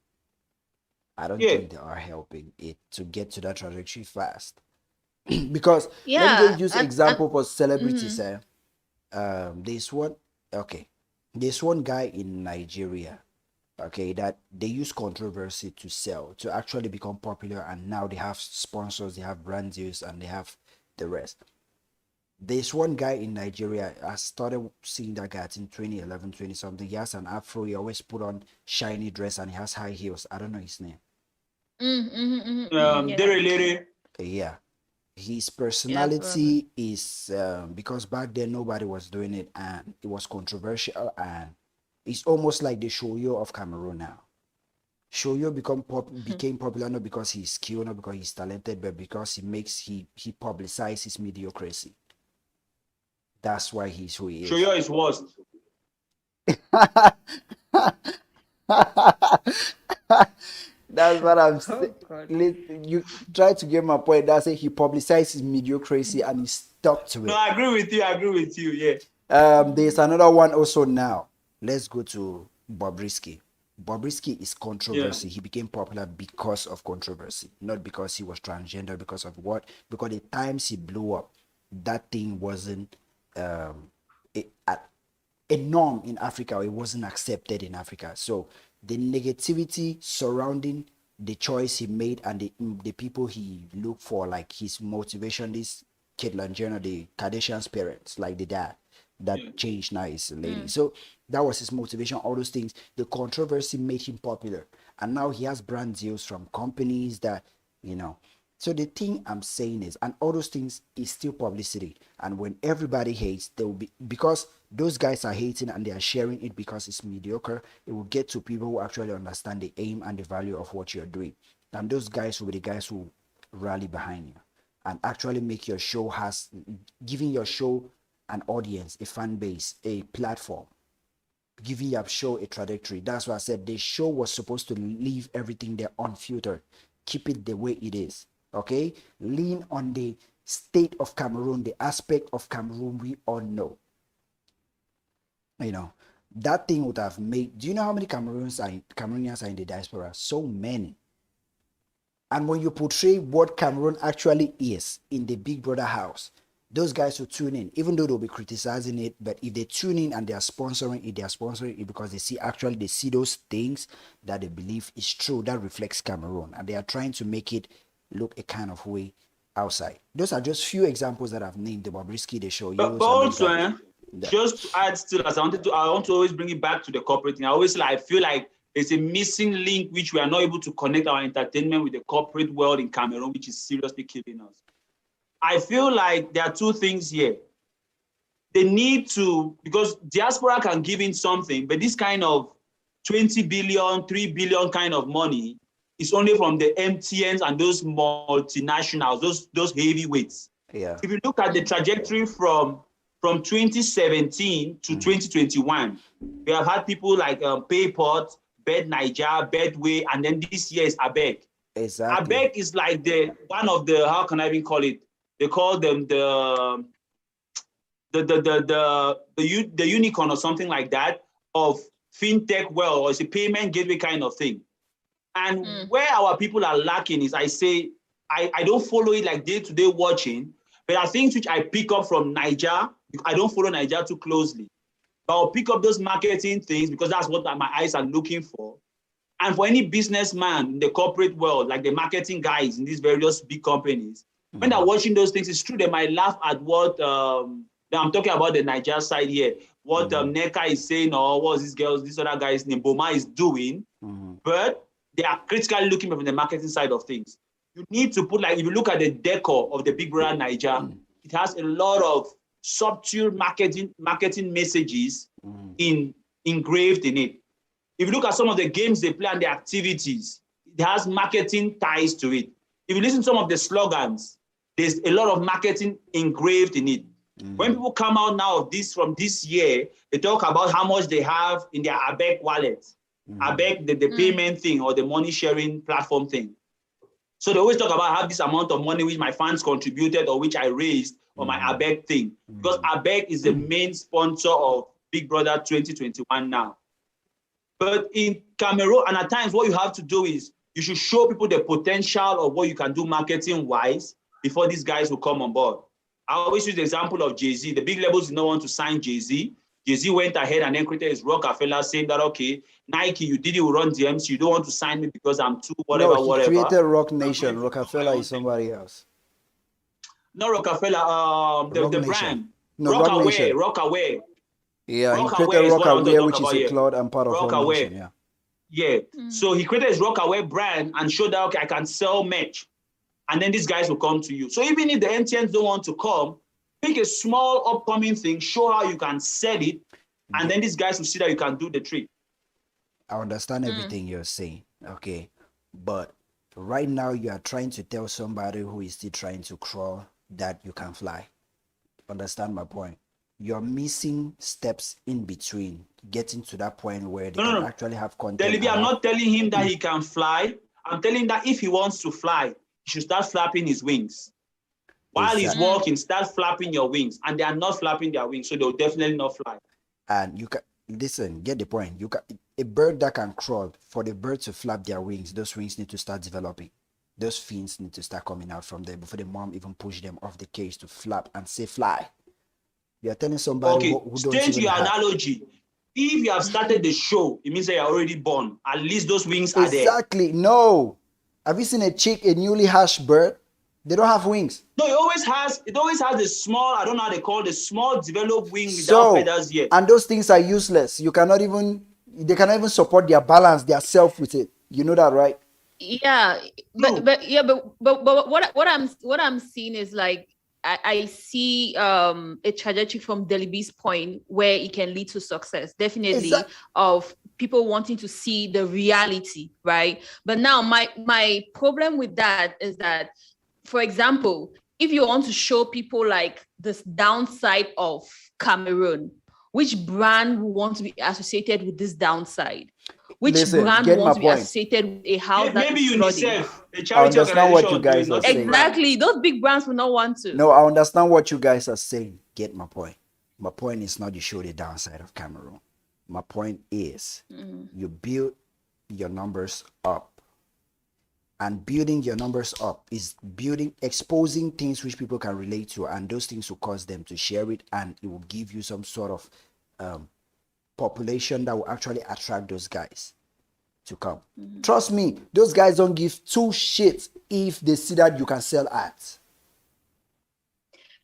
I don't think they are helping it to get to that trajectory fast. Because let me just use example for celebrities. There's what, okay, There's one guy in Nigeria, okay, that they use controversy to sell, to actually become popular, and now they have sponsors, they have brand deals, and they have the rest. There's one guy in Nigeria. I started seeing that guy in 2011, 20 something. He has an afro. He always put on shiny dress and he has high heels. I don't know his name. Yeah. Dere. Yeah. His Yeah, personality is because back then nobody was doing it and it was controversial, and it's almost like the Shoyo of Cameroon now. Shoyo became popular not because he's skilled, not because he's talented, but because he publicizes mediocrity. That's why he's who he is. Shoyo is worst. That's what I'm Oh saying. God. You try to get my point. That's it. He publicizes mediocrity and he stuck to No, it. I agree with you. I agree with you. Yeah. There's another one also now. Let's go to Bobrisky. Bobrisky is controversy. He became popular because of controversy, not because he was transgender. Because of what? Because the times he blew up, that thing wasn't a norm in Africa. It wasn't accepted in Africa. So the negativity surrounding the choice he made and the people he looked for, like his motivation, this Caitlyn Jenner, the Kardashian's parents, like the dad that changed now is a lady. So that was his motivation, all those things. The controversy made him popular. And now he has brand deals from companies that, you know. So the thing I'm saying is, and all those things is still publicity. And when everybody hates, there will be, because those guys are hating and they are sharing it because it's mediocre, it will get to people who actually understand the aim and the value of what you're doing. And those guys will be the guys who rally behind you and actually make your show giving your show an audience, a fan base, a platform, giving your show a trajectory. That's why I said the show was supposed to leave everything there unfiltered, keep it the way it is. Okay, lean on the state of Cameroon, the aspect of Cameroon we all know. You know, that thing would have made. Do you know how many Cameroonians are in the diaspora? So many. And when you portray what Cameroon actually is in the Big Brother house, those guys will tune in, even though they'll be criticizing it. But if they tune in and they are sponsoring it because they see those things that they believe is true, that reflects Cameroon, and they are trying to make it look a kind of way outside. Those are just few examples that I've named. The Bobrisky, the show. But also, just to add still, as I want to always bring it back to the corporate thing. I feel like there's a missing link which we are not able to connect our entertainment with the corporate world in Cameroon, which is seriously killing us. I feel like there are two things here. They need to, because diaspora can give in something, but this kind of 20 billion, 3 billion kind of money is only from the MTNs and those multinationals, those heavyweights. Yeah. If you look at the trajectory from 2017 to 2021, we have had people like Payport, Bed Niger, Bedway, and then this year is Abeg. Exactly. Abeg is like one of the, how can I even call it? They call them the unicorn or something like that of fintech world, or it's a payment gateway kind of thing. And where our people are lacking is, I don't follow it like day-to-day watching, but I think which I pick up from Niger. I don't follow Niger too closely, but I'll pick up those marketing things because that's what my eyes are looking for. And for any businessman in the corporate world, like the marketing guys in these various big companies, when they're watching those things, it's true they might laugh at what I'm talking about the Niger side here, what Neka is saying, or what this other guy's name, Boma is doing, but they are critically looking from the marketing side of things. You need to put, like, if you look at the decor of the Big Brother Niger, it has a lot of subtle marketing messages engraved in it. If you look at some of the games they play and the activities, it has marketing ties to it. If you listen to some of the slogans, there's a lot of marketing engraved in it. When people come out now from this year, they talk about how much they have in their Abeg wallet, Abeg, the payment thing or the money sharing platform thing. So they always talk about I have this amount of money which my fans contributed or which I raised on my Abeg thing. Because Abeg is the main sponsor of Big Brother 2021 now. But in Cameroon, and at times what you have to do is you should show people the potential of what you can do marketing-wise before these guys will come on board. I always use the example of Jay-Z. The big labels did not want to sign Jay-Z. Jay-Z went ahead and then created his Rockefeller, saying that, okay, Nike, you did it with Run DMC, you don't want to sign me because I'm too whatever, No, he whatever. created Rock Nation. Rockefeller is somebody else. Not Rockefeller, the brand. No, Rock Nation. Rockaway. Yeah, he created Rockaway is what I want to Rockaware, talk which is about a here. cloud and part of Rock Rockaway. Nation. Yeah. Yeah. So he created his Rockaway brand and showed that, okay, I can sell merch. And then these guys will come to you. So even if the MTNs don't want to come, pick a small upcoming thing, show how you can sell it, and then these guys will see that you can do the trick. I understand everything you're saying. Okay. But right now you are trying to tell somebody who is still trying to crawl that you can fly. Understand my point? You're missing steps in between getting to that point where they can actually have content. Delibi, I'm not telling him that he can fly. I'm telling him that if he wants to fly, he should start flapping his wings. While he's walking, start flapping your wings. And they are not flapping their wings, so they'll definitely not fly. And you can listen, get the point. You can a bird that can crawl, for the bird to flap their wings, those wings need to start developing. Those fins need to start coming out from there before the mom even push them off the cage to flap and say fly. You're telling somebody who don't stay to your analogy. If you have started the show, it means that you're already born. At least those wings are there. Exactly. No. Have you seen a newly hatched bird? They don't have wings. No, it always has the small, I don't know how they call it, the small developed wing without feathers yet. And those things are useless. They cannot even support their balance, their self with it. You know that, right? Yeah. But what I'm seeing is like I see a trajectory from Delibi's point where it can lead to success, definitely, of people wanting to see the reality, right? But now my problem with that is that, for example, if you want to show people like this downside of Cameroon, which brand will want to be associated with this downside? Which brand wants to be associated with a house that is flooding? I understand what you guys are saying. Exactly. Those big brands will not want to. No, I understand what you guys are saying. Get my point. My point is not you show the downside of Cameroon. My point is you build your numbers up. And building your numbers up is exposing things which people can relate to, and those things will cause them to share it, and it will give you some sort of population that will actually attract those guys to come. Trust me, those guys don't give two shits if they see that you can sell ads.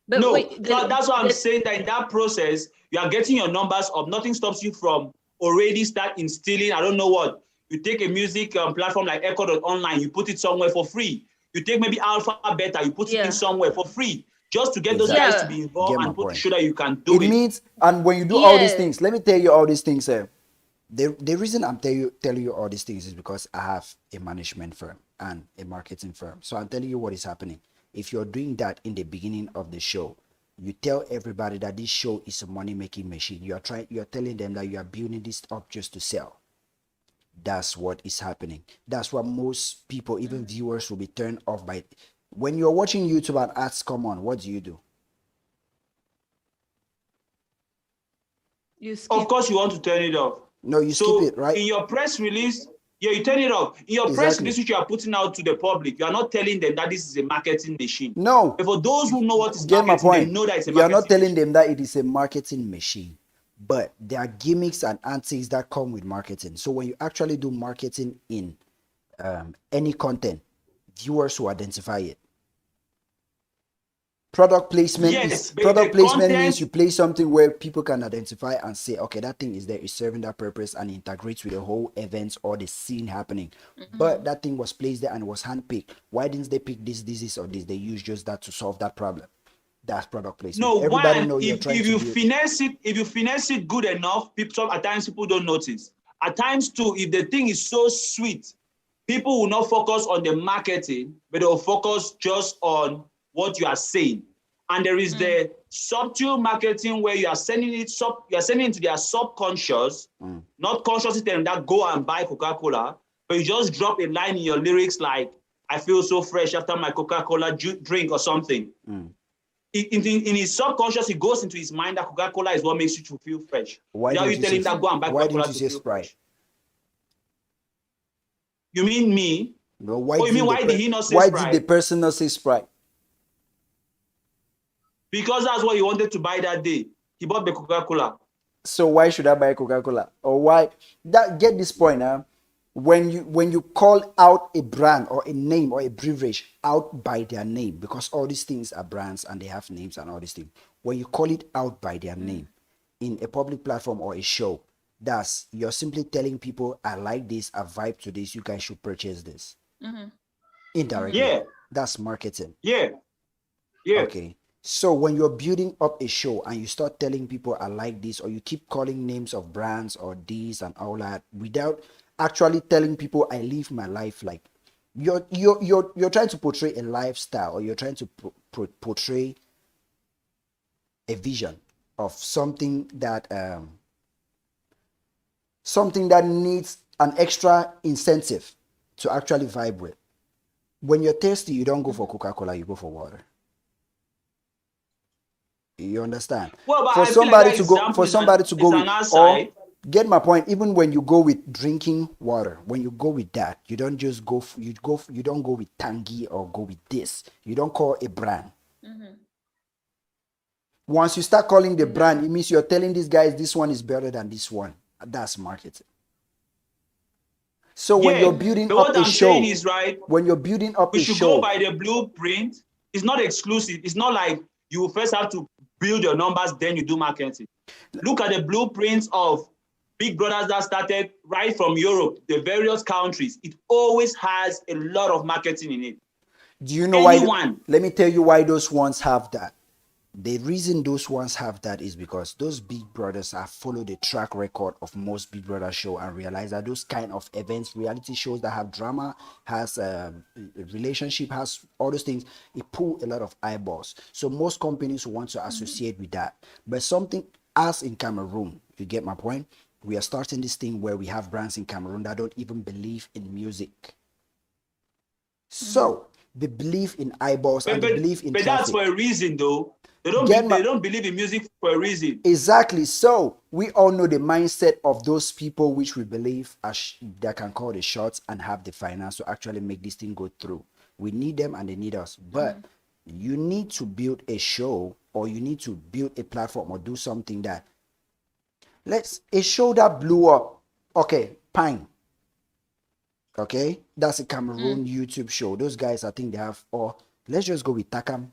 But that's what I'm saying, that in that process, you are getting your numbers up. Nothing stops you from already start instilling, I don't know what. You take a music platform like Echo.online, you put it somewhere for free. You take maybe Alpha Beta, you put it in somewhere for free. Just to get those guys to be involved and to show that you can do it. It means, and when you do all these things, let me tell you all these things. The reason I'm telling you all these things is because I have a management firm and a marketing firm. So I'm telling you what is happening. If you're doing that in the beginning of the show, you tell everybody that this show is a money-making machine. You're telling them that you are building this up just to sell. That's what is happening. That's what most people, even viewers, will be turned off by. When you're watching YouTube and ads come on, what do? You skip. Of course, you want to turn it off. No, you skip it, right? In your press release, you turn it off. In your press release, which you are putting out to the public, you are not telling them that this is a marketing machine. No. But for those who know what is marketing, they know that it's a marketing machine. You are not telling them that it is a marketing machine. But there are gimmicks and antics that come with marketing. So when you actually do marketing in any content, viewers will identify it. Product placement means you place something where people can identify and say, okay, that thing is there, is serving that purpose, and integrates with the whole events or the scene happening. But that thing was placed there and was handpicked. Why didn't they pick this, or this? They use just that to solve that problem. That's product placement. No, everybody knows if you finesse it good enough, at times people don't notice. At times too, if the thing is so sweet, people will not focus on the marketing, but they will focus just on what you are saying. And there is the subtle marketing where you are sending it to their subconscious, not consciously telling them that go and buy Coca-Cola, but you just drop a line in your lyrics like, I feel so fresh after my Coca-Cola drink or something. In his subconscious, it goes into his mind that Coca-Cola is what makes you to feel fresh. Why now you tell him that go and buy Coca-Cola to feel Sprite? Fresh. You mean me? No, why did he not say Sprite? Why did the person not say Sprite? Because that's what he wanted to buy that day. He bought the Coca-Cola. So why should I buy Coca-Cola? Or why that get this point, huh? When you call out a brand or a name or a beverage out by their name, because all these things are brands and they have names and all these things. When you call it out by their name in a public platform or a show, that's you're simply telling people, I like this, I vibe to this, you guys should purchase this. Indirectly. Yeah, That's marketing. yeah, yeah. Okay. So when you're building up a show and you start telling people I like this, or you keep calling names of brands or these and all that without actually telling people I live my life, like you're trying to portray a lifestyle, or you're trying to portray a vision of something that needs an extra incentive to actually vibe with. When you're thirsty, you don't go for Coca-Cola, you go for water. You understand? Well, but For I feel like somebody that to go, example for is an, somebody to go is with, an or outside. get my point. Even when you go with drinking water, when you go with that, you don't just go. You don't go with Tangy or go with this. You don't call a brand. Once you start calling the brand, it means you're telling these guys this one is better than this one. That's marketing. So when Yeah, you're building but up what a I'm saying show, is, right, when you're building up we a should go show, by the blueprint. It's not exclusive. It's not like you first have to build your numbers, then you do marketing. Look at the blueprints of big brothers that started right from Europe, the various countries. It always has a lot of marketing in it. do you know why? Anyone. Let me tell you why those ones have that. The reason those ones have that is because those big brothers have followed the track record of most big brother show and realize that those kind of events, reality shows that have drama, has a relationship, has all those things, it pull a lot of eyeballs. So most companies want to associate with that. But something as in Cameroon, you get my point? We are starting this thing where we have brands in Cameroon that don't even believe in music. So they believe in eyeballs and they believe in But that's traffic. for a reason, though. They don't believe in music for a reason. Exactly. So we all know the mindset of those people which we believe that can call the shots and have the finance to actually make this thing go through. We need them and they need us. But you need to build a show, or you need to build a platform or do something that a show that blew up. Okay, Pine. Okay, that's a Cameroon YouTube show. Those guys, I think they have, or let's just go with Takam.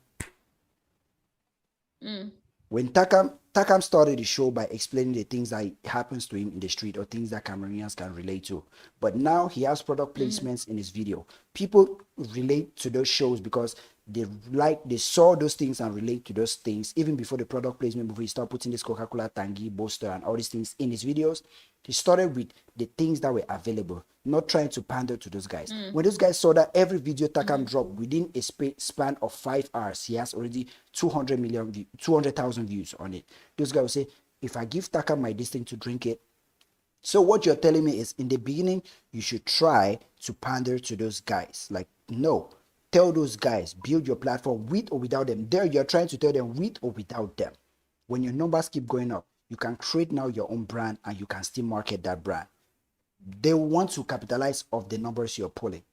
When Takam started the show by explaining the things that happens to him in the street or things that Cameroonians can relate to, but now he has product placements in his video. People relate to those shows because they saw those things and relate to those things even before the product placement. Before he started putting this Coca-Cola, Tangy, Boaster, and all these things in his videos, he started with the things that were available, not trying to pander to those guys. When those guys saw that every video Takam dropped within a span of 5 hours, he has already 200,000 views on it. Those guys will say, if I give Takam my this thing to drink it. So what you're telling me is, in the beginning, you should try to pander to those guys. Like, no, tell those guys, build your platform with or without them. There, you're trying to tell them with or without them. When your numbers keep going up, you can create now your own brand and you can still market that brand. They want to capitalize off the numbers you're pulling.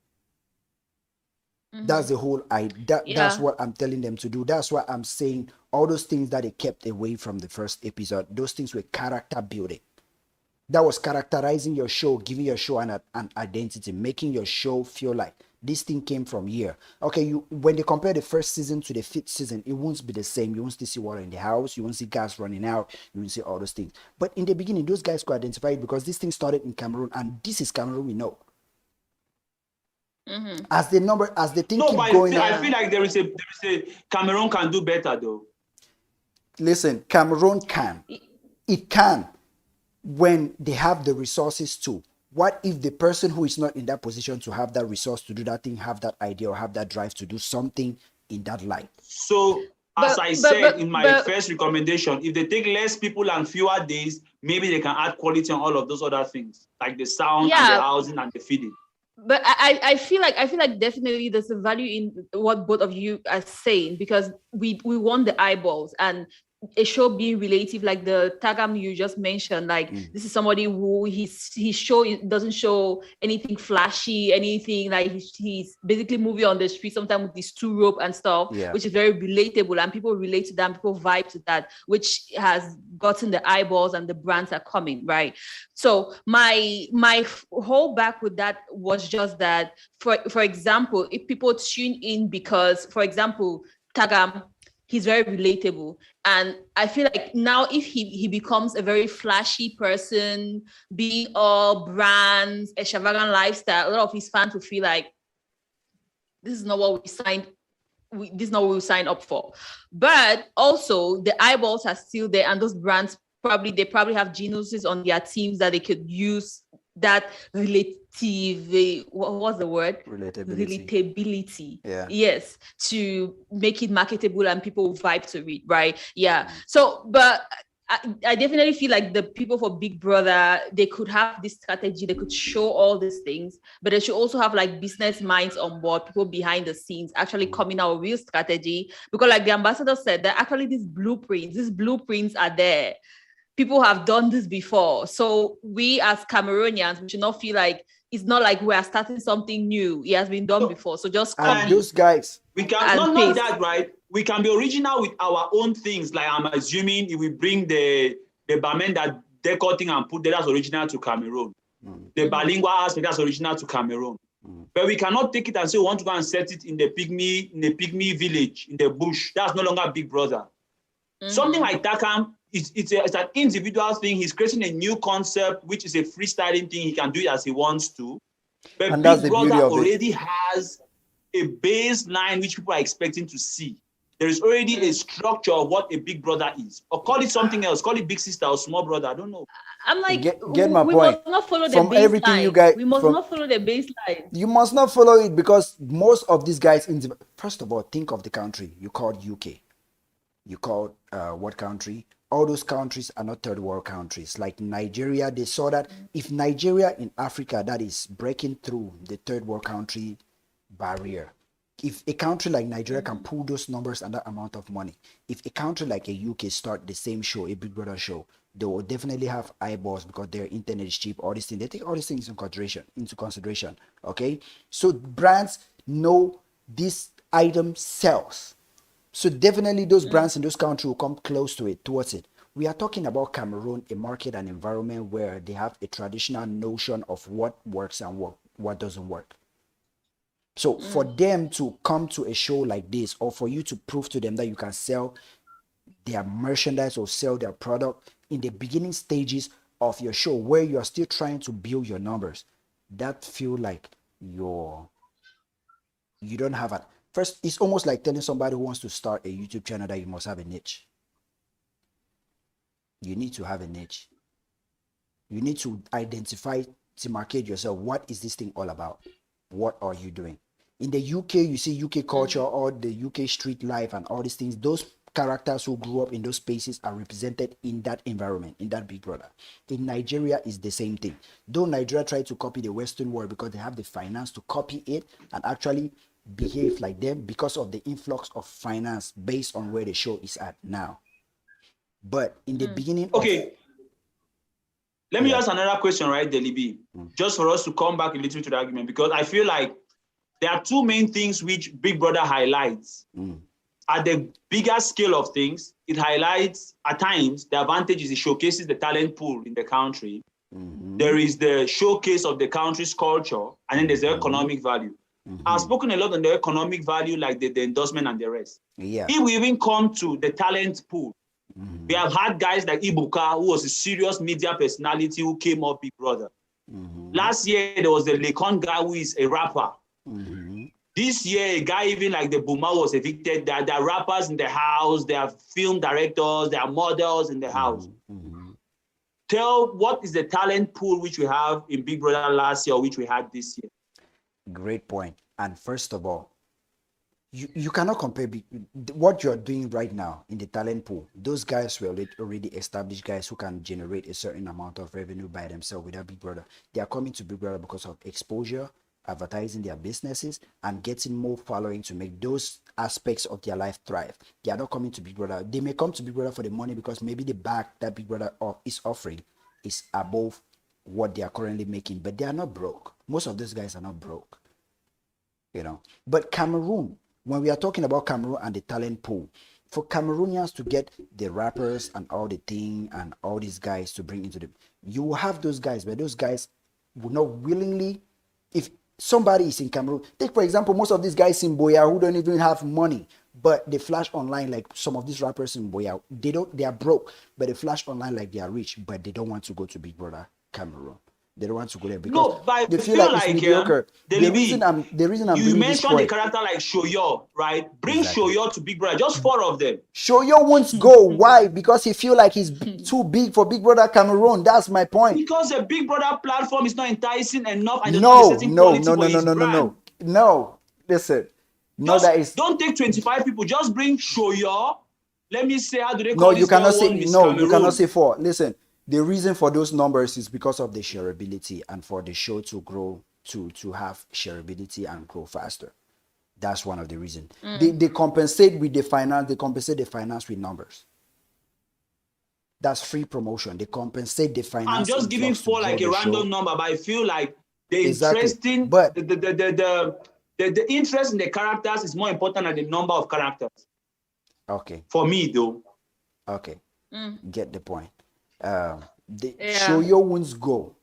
That's the whole idea. That's what I'm telling them to do. That's why I'm saying all those things that they kept away from the first episode, those things were character building. That was characterizing your show, giving your show an identity, making your show feel like this thing came from here. Okay, when they compare the first season to the 5th season, it won't be the same. You won't still see water in the house. You won't see gas running out. You won't see all those things. But in the beginning, those guys could identify it because this thing started in Cameroon, and this is Cameroon we know. As the thing keep going up. I feel like there is a Cameroon can do better though. Listen, Cameroon can. It can when they have the resources to. What if the person who is not in that position to have that resource to do that thing, have that idea or have that drive to do something in that light? So, as I said in my first recommendation, if they take less people and fewer days, maybe they can add quality on all of those other things, like the sound and the housing and the feeding. But I feel like definitely there's a value in what both of you are saying, because we want the eyeballs, and a show being relative, like the Tagam you just mentioned, like this is somebody who his show doesn't show anything flashy, anything like he's basically moving on the street sometimes with this two rope and stuff, which is very relatable, and people relate to that, people vibe to that, which has gotten the eyeballs and the brands are coming, right? So my whole back with that was just that, for example, if people tune in because, for example, Tagam, he's very relatable. And I feel like now if he becomes a very flashy person, being all brands, extravagant lifestyle, a lot of his fans will feel like this is not what we signed. This is not what we signed up for. But also the eyeballs are still there, and those brands they probably have geniuses on their teams that they could use that what's the word? Relatability. Yes, to make it marketable and people vibe to it, right? Yeah. So, but I definitely feel like the people for Big Brother, they could have this strategy, they could show all these things, but they should also have like business minds on board, people behind the scenes actually coming out with real strategy. Because like the ambassador said, that actually these blueprints are there. People have done this before. So we as Cameroonians, we should not feel like it's not like we are starting something new. It has been done before. So just copy. Those guys. We can not that, right? We can be original with our own things. Like I'm assuming if we bring the Bamen that decor thing and put that's original to Cameroon. The bilingual aspect that's original to Cameroon. But we cannot take it and say we want to go and set it in the pygmy village, in the bush. That's no longer Big Brother. Something like Takam, it's an individual thing. He's creating a new concept, which is a freestyling thing. He can do it as he wants to. But and Big Brother already has a baseline which people are expecting to see. There is already a structure of what a Big Brother is. Or call it something else. Call it Big Sister or Small Brother. I don't know. I'm like, get my we point. Must not follow the from baseline. Everything you guys, we must not follow the baseline. You must not follow it because most of these guys, first of all, think of the country. You called UK. You called what country? All those countries are not third world countries. Like Nigeria, they saw that if Nigeria in Africa that is breaking through the third world country barrier, if a country like Nigeria can pull those numbers and that amount of money, if a country like a UK start the same show, a Big Brother show, they will definitely have eyeballs because their internet is cheap. All these things, they take all these things into consideration. Okay, so brands know this item sells. So definitely those brands in those countries will come close to it, towards it. We are talking about Cameroon, a market and environment where they have a traditional notion of what works and what doesn't work. So for them to come to a show like this, or for you to prove to them that you can sell their merchandise or sell their product in the beginning stages of your show where you are still trying to build your numbers, that feel like you don't have a... First, it's almost like telling somebody who wants to start a YouTube channel that you must have a niche. You need to have a niche. You need to identify, to market yourself. What is this thing all about? What are you doing? In the UK, you see UK culture, or the UK street life and all these things. Those characters who grew up in those spaces are represented in that environment, in that Big Brother. In Nigeria, is the same thing. Though Nigeria tried to copy the Western world because they have the finance to copy it and actually behave like them because of the influx of finance based on where the show is at now. But in the beginning... Let me ask another question, right, Deli B? Just for us to come back a little to the argument, because I feel like there are two main things which Big Brother highlights. At the bigger scale of things, it highlights, at times, the advantage is it showcases the talent pool in the country. There is the showcase of the country's culture, and then there's the economic value. I've spoken a lot on the economic value, like the endorsement and the rest. If we even come to the talent pool, we have had guys like Ibuka, who was a serious media personality who came up Big Brother. Last year, there was the Lekon guy who is a rapper. This year, a guy even like the Boomer was evicted. There are rappers in the house, there are film directors, there are models in the house. Tell what is the talent pool which we have in Big Brother last year, or which we had this year? Great point. And first of all, you cannot compare what you're doing right now in the talent pool. Those guys were already established guys who can generate a certain amount of revenue by themselves without Big Brother. They are coming to Big Brother because of exposure, advertising their businesses, and getting more following to make those aspects of their life thrive. They are not coming to Big Brother. They may come to Big Brother for the money because maybe the bag that Big Brother is offering is above what they are currently making, but they are not broke. Most of these guys are not broke, you know. But Cameroon, when we are talking about Cameroon and the talent pool, for Cameroonians to get the rappers and all the thing and all these guys to bring into the, you will have those guys, but those guys will not willingly, if somebody is in Cameroon, take for example, most of these guys in Boya who don't even have money, but they flash online like some of these rappers in Boya, they are broke, but they flash online like they are rich, but they don't want to go to Big Brother Cameroon. They don't want to go there because they feel like it's mediocre. The reason I'm you bringing this mentioned point, the character like Shoyo, right? Bring Shoyo to Big Brother, just 4 of them. Shoyo won't go. Why? Because he feel like he's too big for Big Brother Cameroon. That's my point. Because the Big Brother platform is not enticing enough, and No. Listen, don't take 25 people. Just bring Shoyo. Let me say, how do they No, call you cannot say 4. Listen. The reason for those numbers is because of the shareability and for the show to grow, to have shareability and grow faster. That's one of the reasons. They compensate with the finance. They compensate the finance with numbers. That's free promotion. They compensate the finance. I'm just giving 4 like a random number, but I feel like the interesting, but the interest in the characters is more important than the number of characters. Okay. For me, though. Okay. Get the point. Shoyo won't go.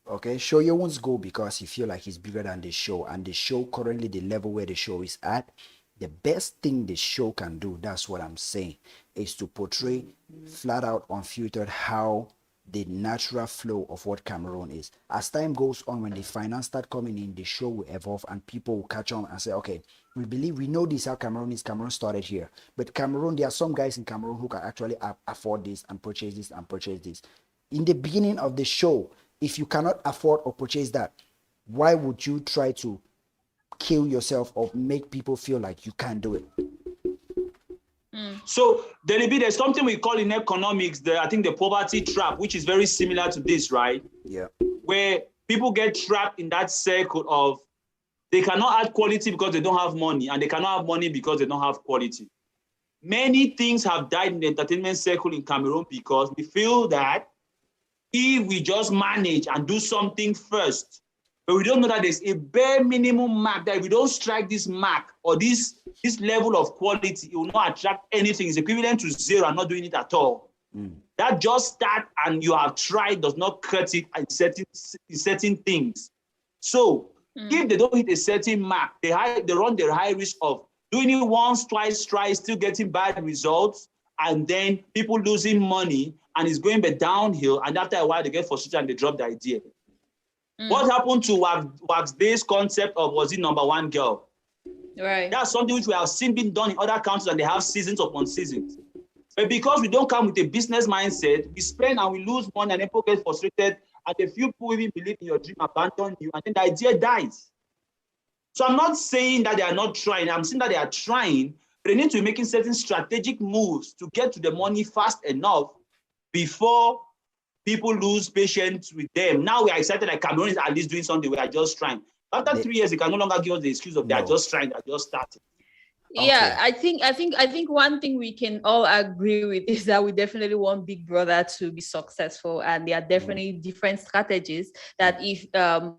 Okay, Shoyo won't go because he feel like he's bigger than the show, and the show currently, the level where the show is at, the best thing the show can do, that's what I'm saying, is to portray flat out unfiltered how the natural flow of what Cameroon is. As time goes on, when the finance start coming in, the show will evolve and people will catch on and say, okay, we know this how Cameroon is. Cameroon started here, but Cameroon, there are some guys in Cameroon who can actually afford this and purchase this and purchase this. In the beginning of the show, if you cannot afford or purchase that, why would you try to kill yourself or make people feel like you can't do it? So there's something we call in economics, I think the poverty trap, which is very similar to this, right? Yeah. Where people get trapped in that circle of they cannot add quality because they don't have money, and they cannot have money because they don't have quality. Many things have died in the entertainment circle in Cameroon because we feel that if we just manage and do something first, but we don't know that there's a bare minimum mark, that if we don't strike this mark or this level of quality, it will not attract anything. It's equivalent to 0 and not doing it at all. That just start and you have tried does not cut it in certain things. So if they don't hit a certain mark, they run the high risk of doing it once, twice, still getting bad results, and then people losing money, and it's going back downhill, and after a while they get frustrated and they drop the idea. What happened to Wax Day's concept of was it number 1 girl? Right. That's something which we have seen being done in other countries, and they have seasons upon seasons. But because we don't come with a business mindset, we spend and we lose money, and people get frustrated, and a few people even believe in your dream, abandon you, and then the idea dies. So I'm not saying that they are not trying. I'm saying that they are trying, but they need to be making certain strategic moves to get to the money fast enough before people lose patience with them. Now we are excited like Cameroon is at least doing something. We are just trying. After 3 years, they can no longer give us the excuse of they are just trying, they are just starting. Yeah, I think one thing we can all agree with is that we definitely want Big Brother to be successful, and there are definitely different strategies that, if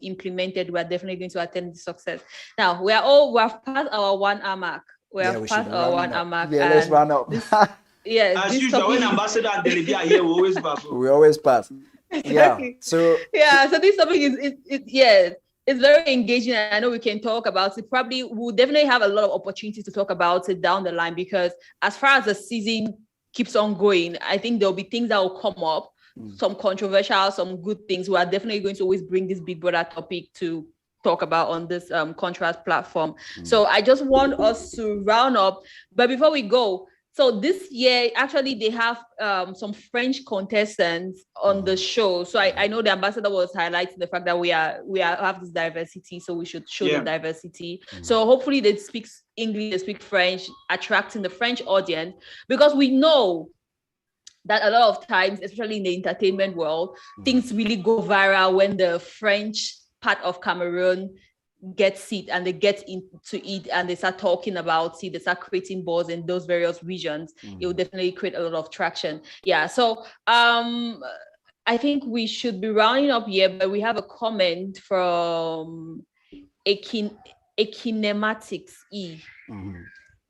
implemented, we are definitely going to attain the success. Now we have passed our 1 hour mark. We have passed our 1 hour mark. Yeah, let's run up. As usual, when Ambassador and Delebi are here, we always pass. Exactly. So this topic it's very engaging, and I know we can talk about it. Probably we'll definitely have a lot of opportunities to talk about it down the line, because as far as the season keeps on going, I think there'll be things that will come up, some controversial, some good things. We are definitely going to always bring this Big Brother topic to talk about on this contrast platform. So I just want us to round up, but before we go, so this year, actually, they have some French contestants on the show. So I know the ambassador was highlighting the fact that we have this diversity, so we should show the diversity. So hopefully they speak English, they speak French, attracting the French audience, because we know that a lot of times, especially in the entertainment world, things really go viral when the French part of Cameroon get seat and they get into it and they start talking about it, they start creating buzz in those various regions, it will definitely create a lot of traction. Yeah. So I think we should be rounding up here, but we have a comment from Kinematics E.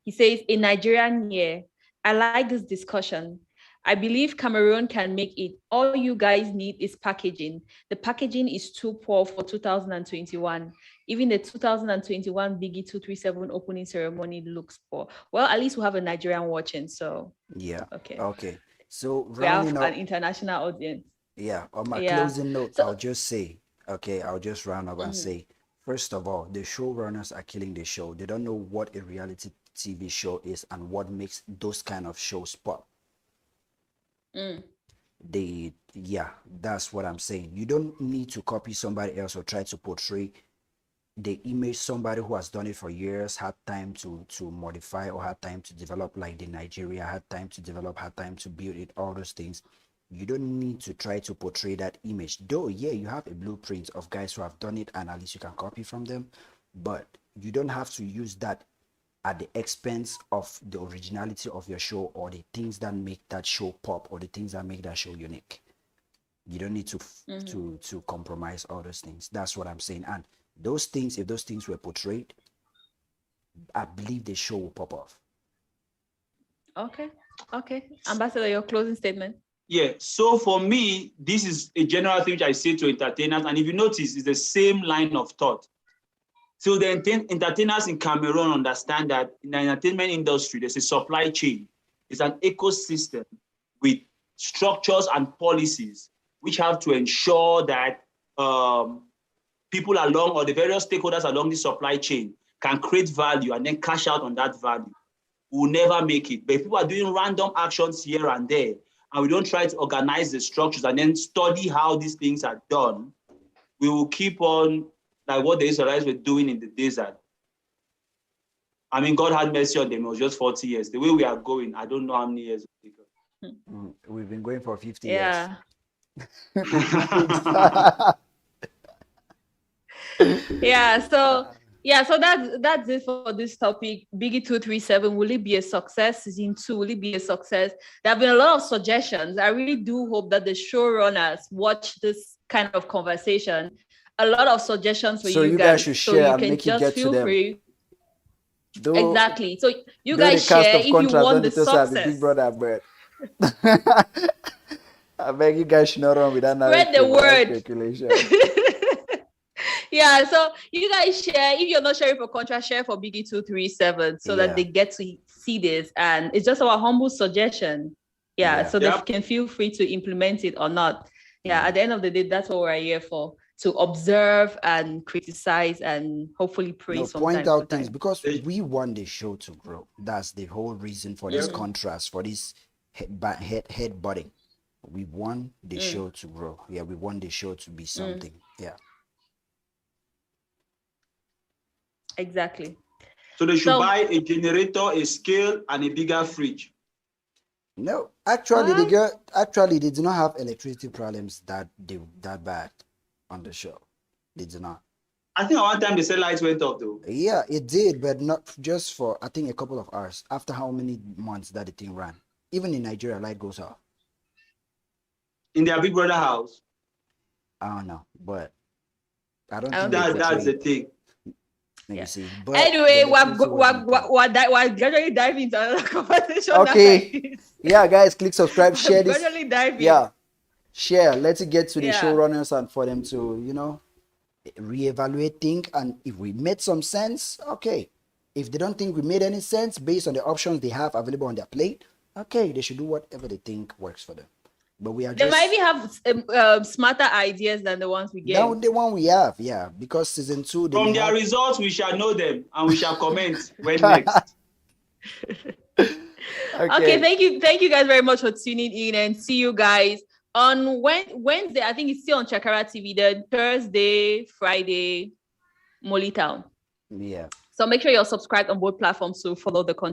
He says, in Nigerian year, I like this discussion. I believe Cameroon can make it. All you guys need is packaging. The packaging is too poor for 2021. Even the 2021 Biggy 237 opening ceremony looks poor. Well, at least we have a Nigerian watching, so yeah. Okay. So we have an international audience. Yeah. On my closing note, I'll just say, I'll just round up and say, first of all, the showrunners are killing the show. They don't know what a reality TV show is and what makes those kind of shows pop. That's what I'm saying. You don't need to copy somebody else or try to portray the image somebody who has done it for years, had time to modify or had time to develop, like the Nigeria had time to develop, had time to build it, all those things. You don't need to try to portray that image, though. Yeah, you have a blueprint of guys who have done it and at least you can copy from them, but you don't have to use that at the expense of the originality of your show or the things that make that show pop or the things that make that show unique. You don't need to compromise all those things. That's what I'm saying. And those things, if those things were portrayed, I believe the show will pop off. Okay. Ambassador, your closing statement. Yeah, so for me, this is a general thing which I say to entertainers, and if you notice, it's the same line of thought. So the entertainers in Cameroon understand that in the entertainment industry, there's a supply chain. It's an ecosystem with structures and policies which have to ensure that people along or the various stakeholders along the supply chain can create value and then cash out on that value. We will never make it. But if people are doing random actions here and there, and we don't try to organize the structures and then study how these things are done, we will keep on like what the Israelites were doing in the desert. I mean, God had mercy on them. It was just 40 years. The way we are going, I don't know how many years. We've been going for 50 years. So that's it for this topic. Biggy 237, will it be a success? Season 2, will it be a success? There have been a lot of suggestions. I really do hope that the showrunners watch this kind of conversation. A lot of suggestions for you guys should share, so you can just feel free. Exactly. So you guys share if you want the success. Big brother, but I beg you guys should not run with that. Spread the word. Speculation. Yeah, so you guys share. If you're not sharing for Contra, share for Biggy 237 so that they get to see this. And it's just our humble suggestion. So they can feel free to implement it or not. At the end of the day, that's what we're here for. To observe and criticize and hopefully praise. Point out things because we want the show to grow. That's the whole reason for this contrast, for this head butting. We want the show to grow. We want the show to be something. Exactly. So they should buy a generator, a scale, and a bigger fridge. No, actually, they do not have electricity problems that bad on the show. They do not. I think at one time the cell lights went off though. Yeah, it did, but not just for I think a couple of hours. After how many months that the thing ran? Even in Nigeria, light goes off. In their Big Brother house. I don't know, but I don't think that's the thing. Let me see. But anyway, we're gradually diving into another conversation. Okay. Yeah, guys, click subscribe, share this. Gradually diving. Yeah. Share. Let's get to the showrunners and for them to, reevaluate things. And if we made some sense, okay. If they don't think we made any sense based on the options they have available on their plate, okay, they should do whatever they think works for them. But we are they might even have smarter ideas than the ones we get. Now the one we have, because season 2. From their results, we shall know them and we shall comment when next. Okay, thank you guys very much for tuning in, and see you guys on Wednesday. I think it's still on Chakara TV. Then Thursday, Friday, Molly Town. Yeah. So make sure you're subscribed on both platforms to follow the content.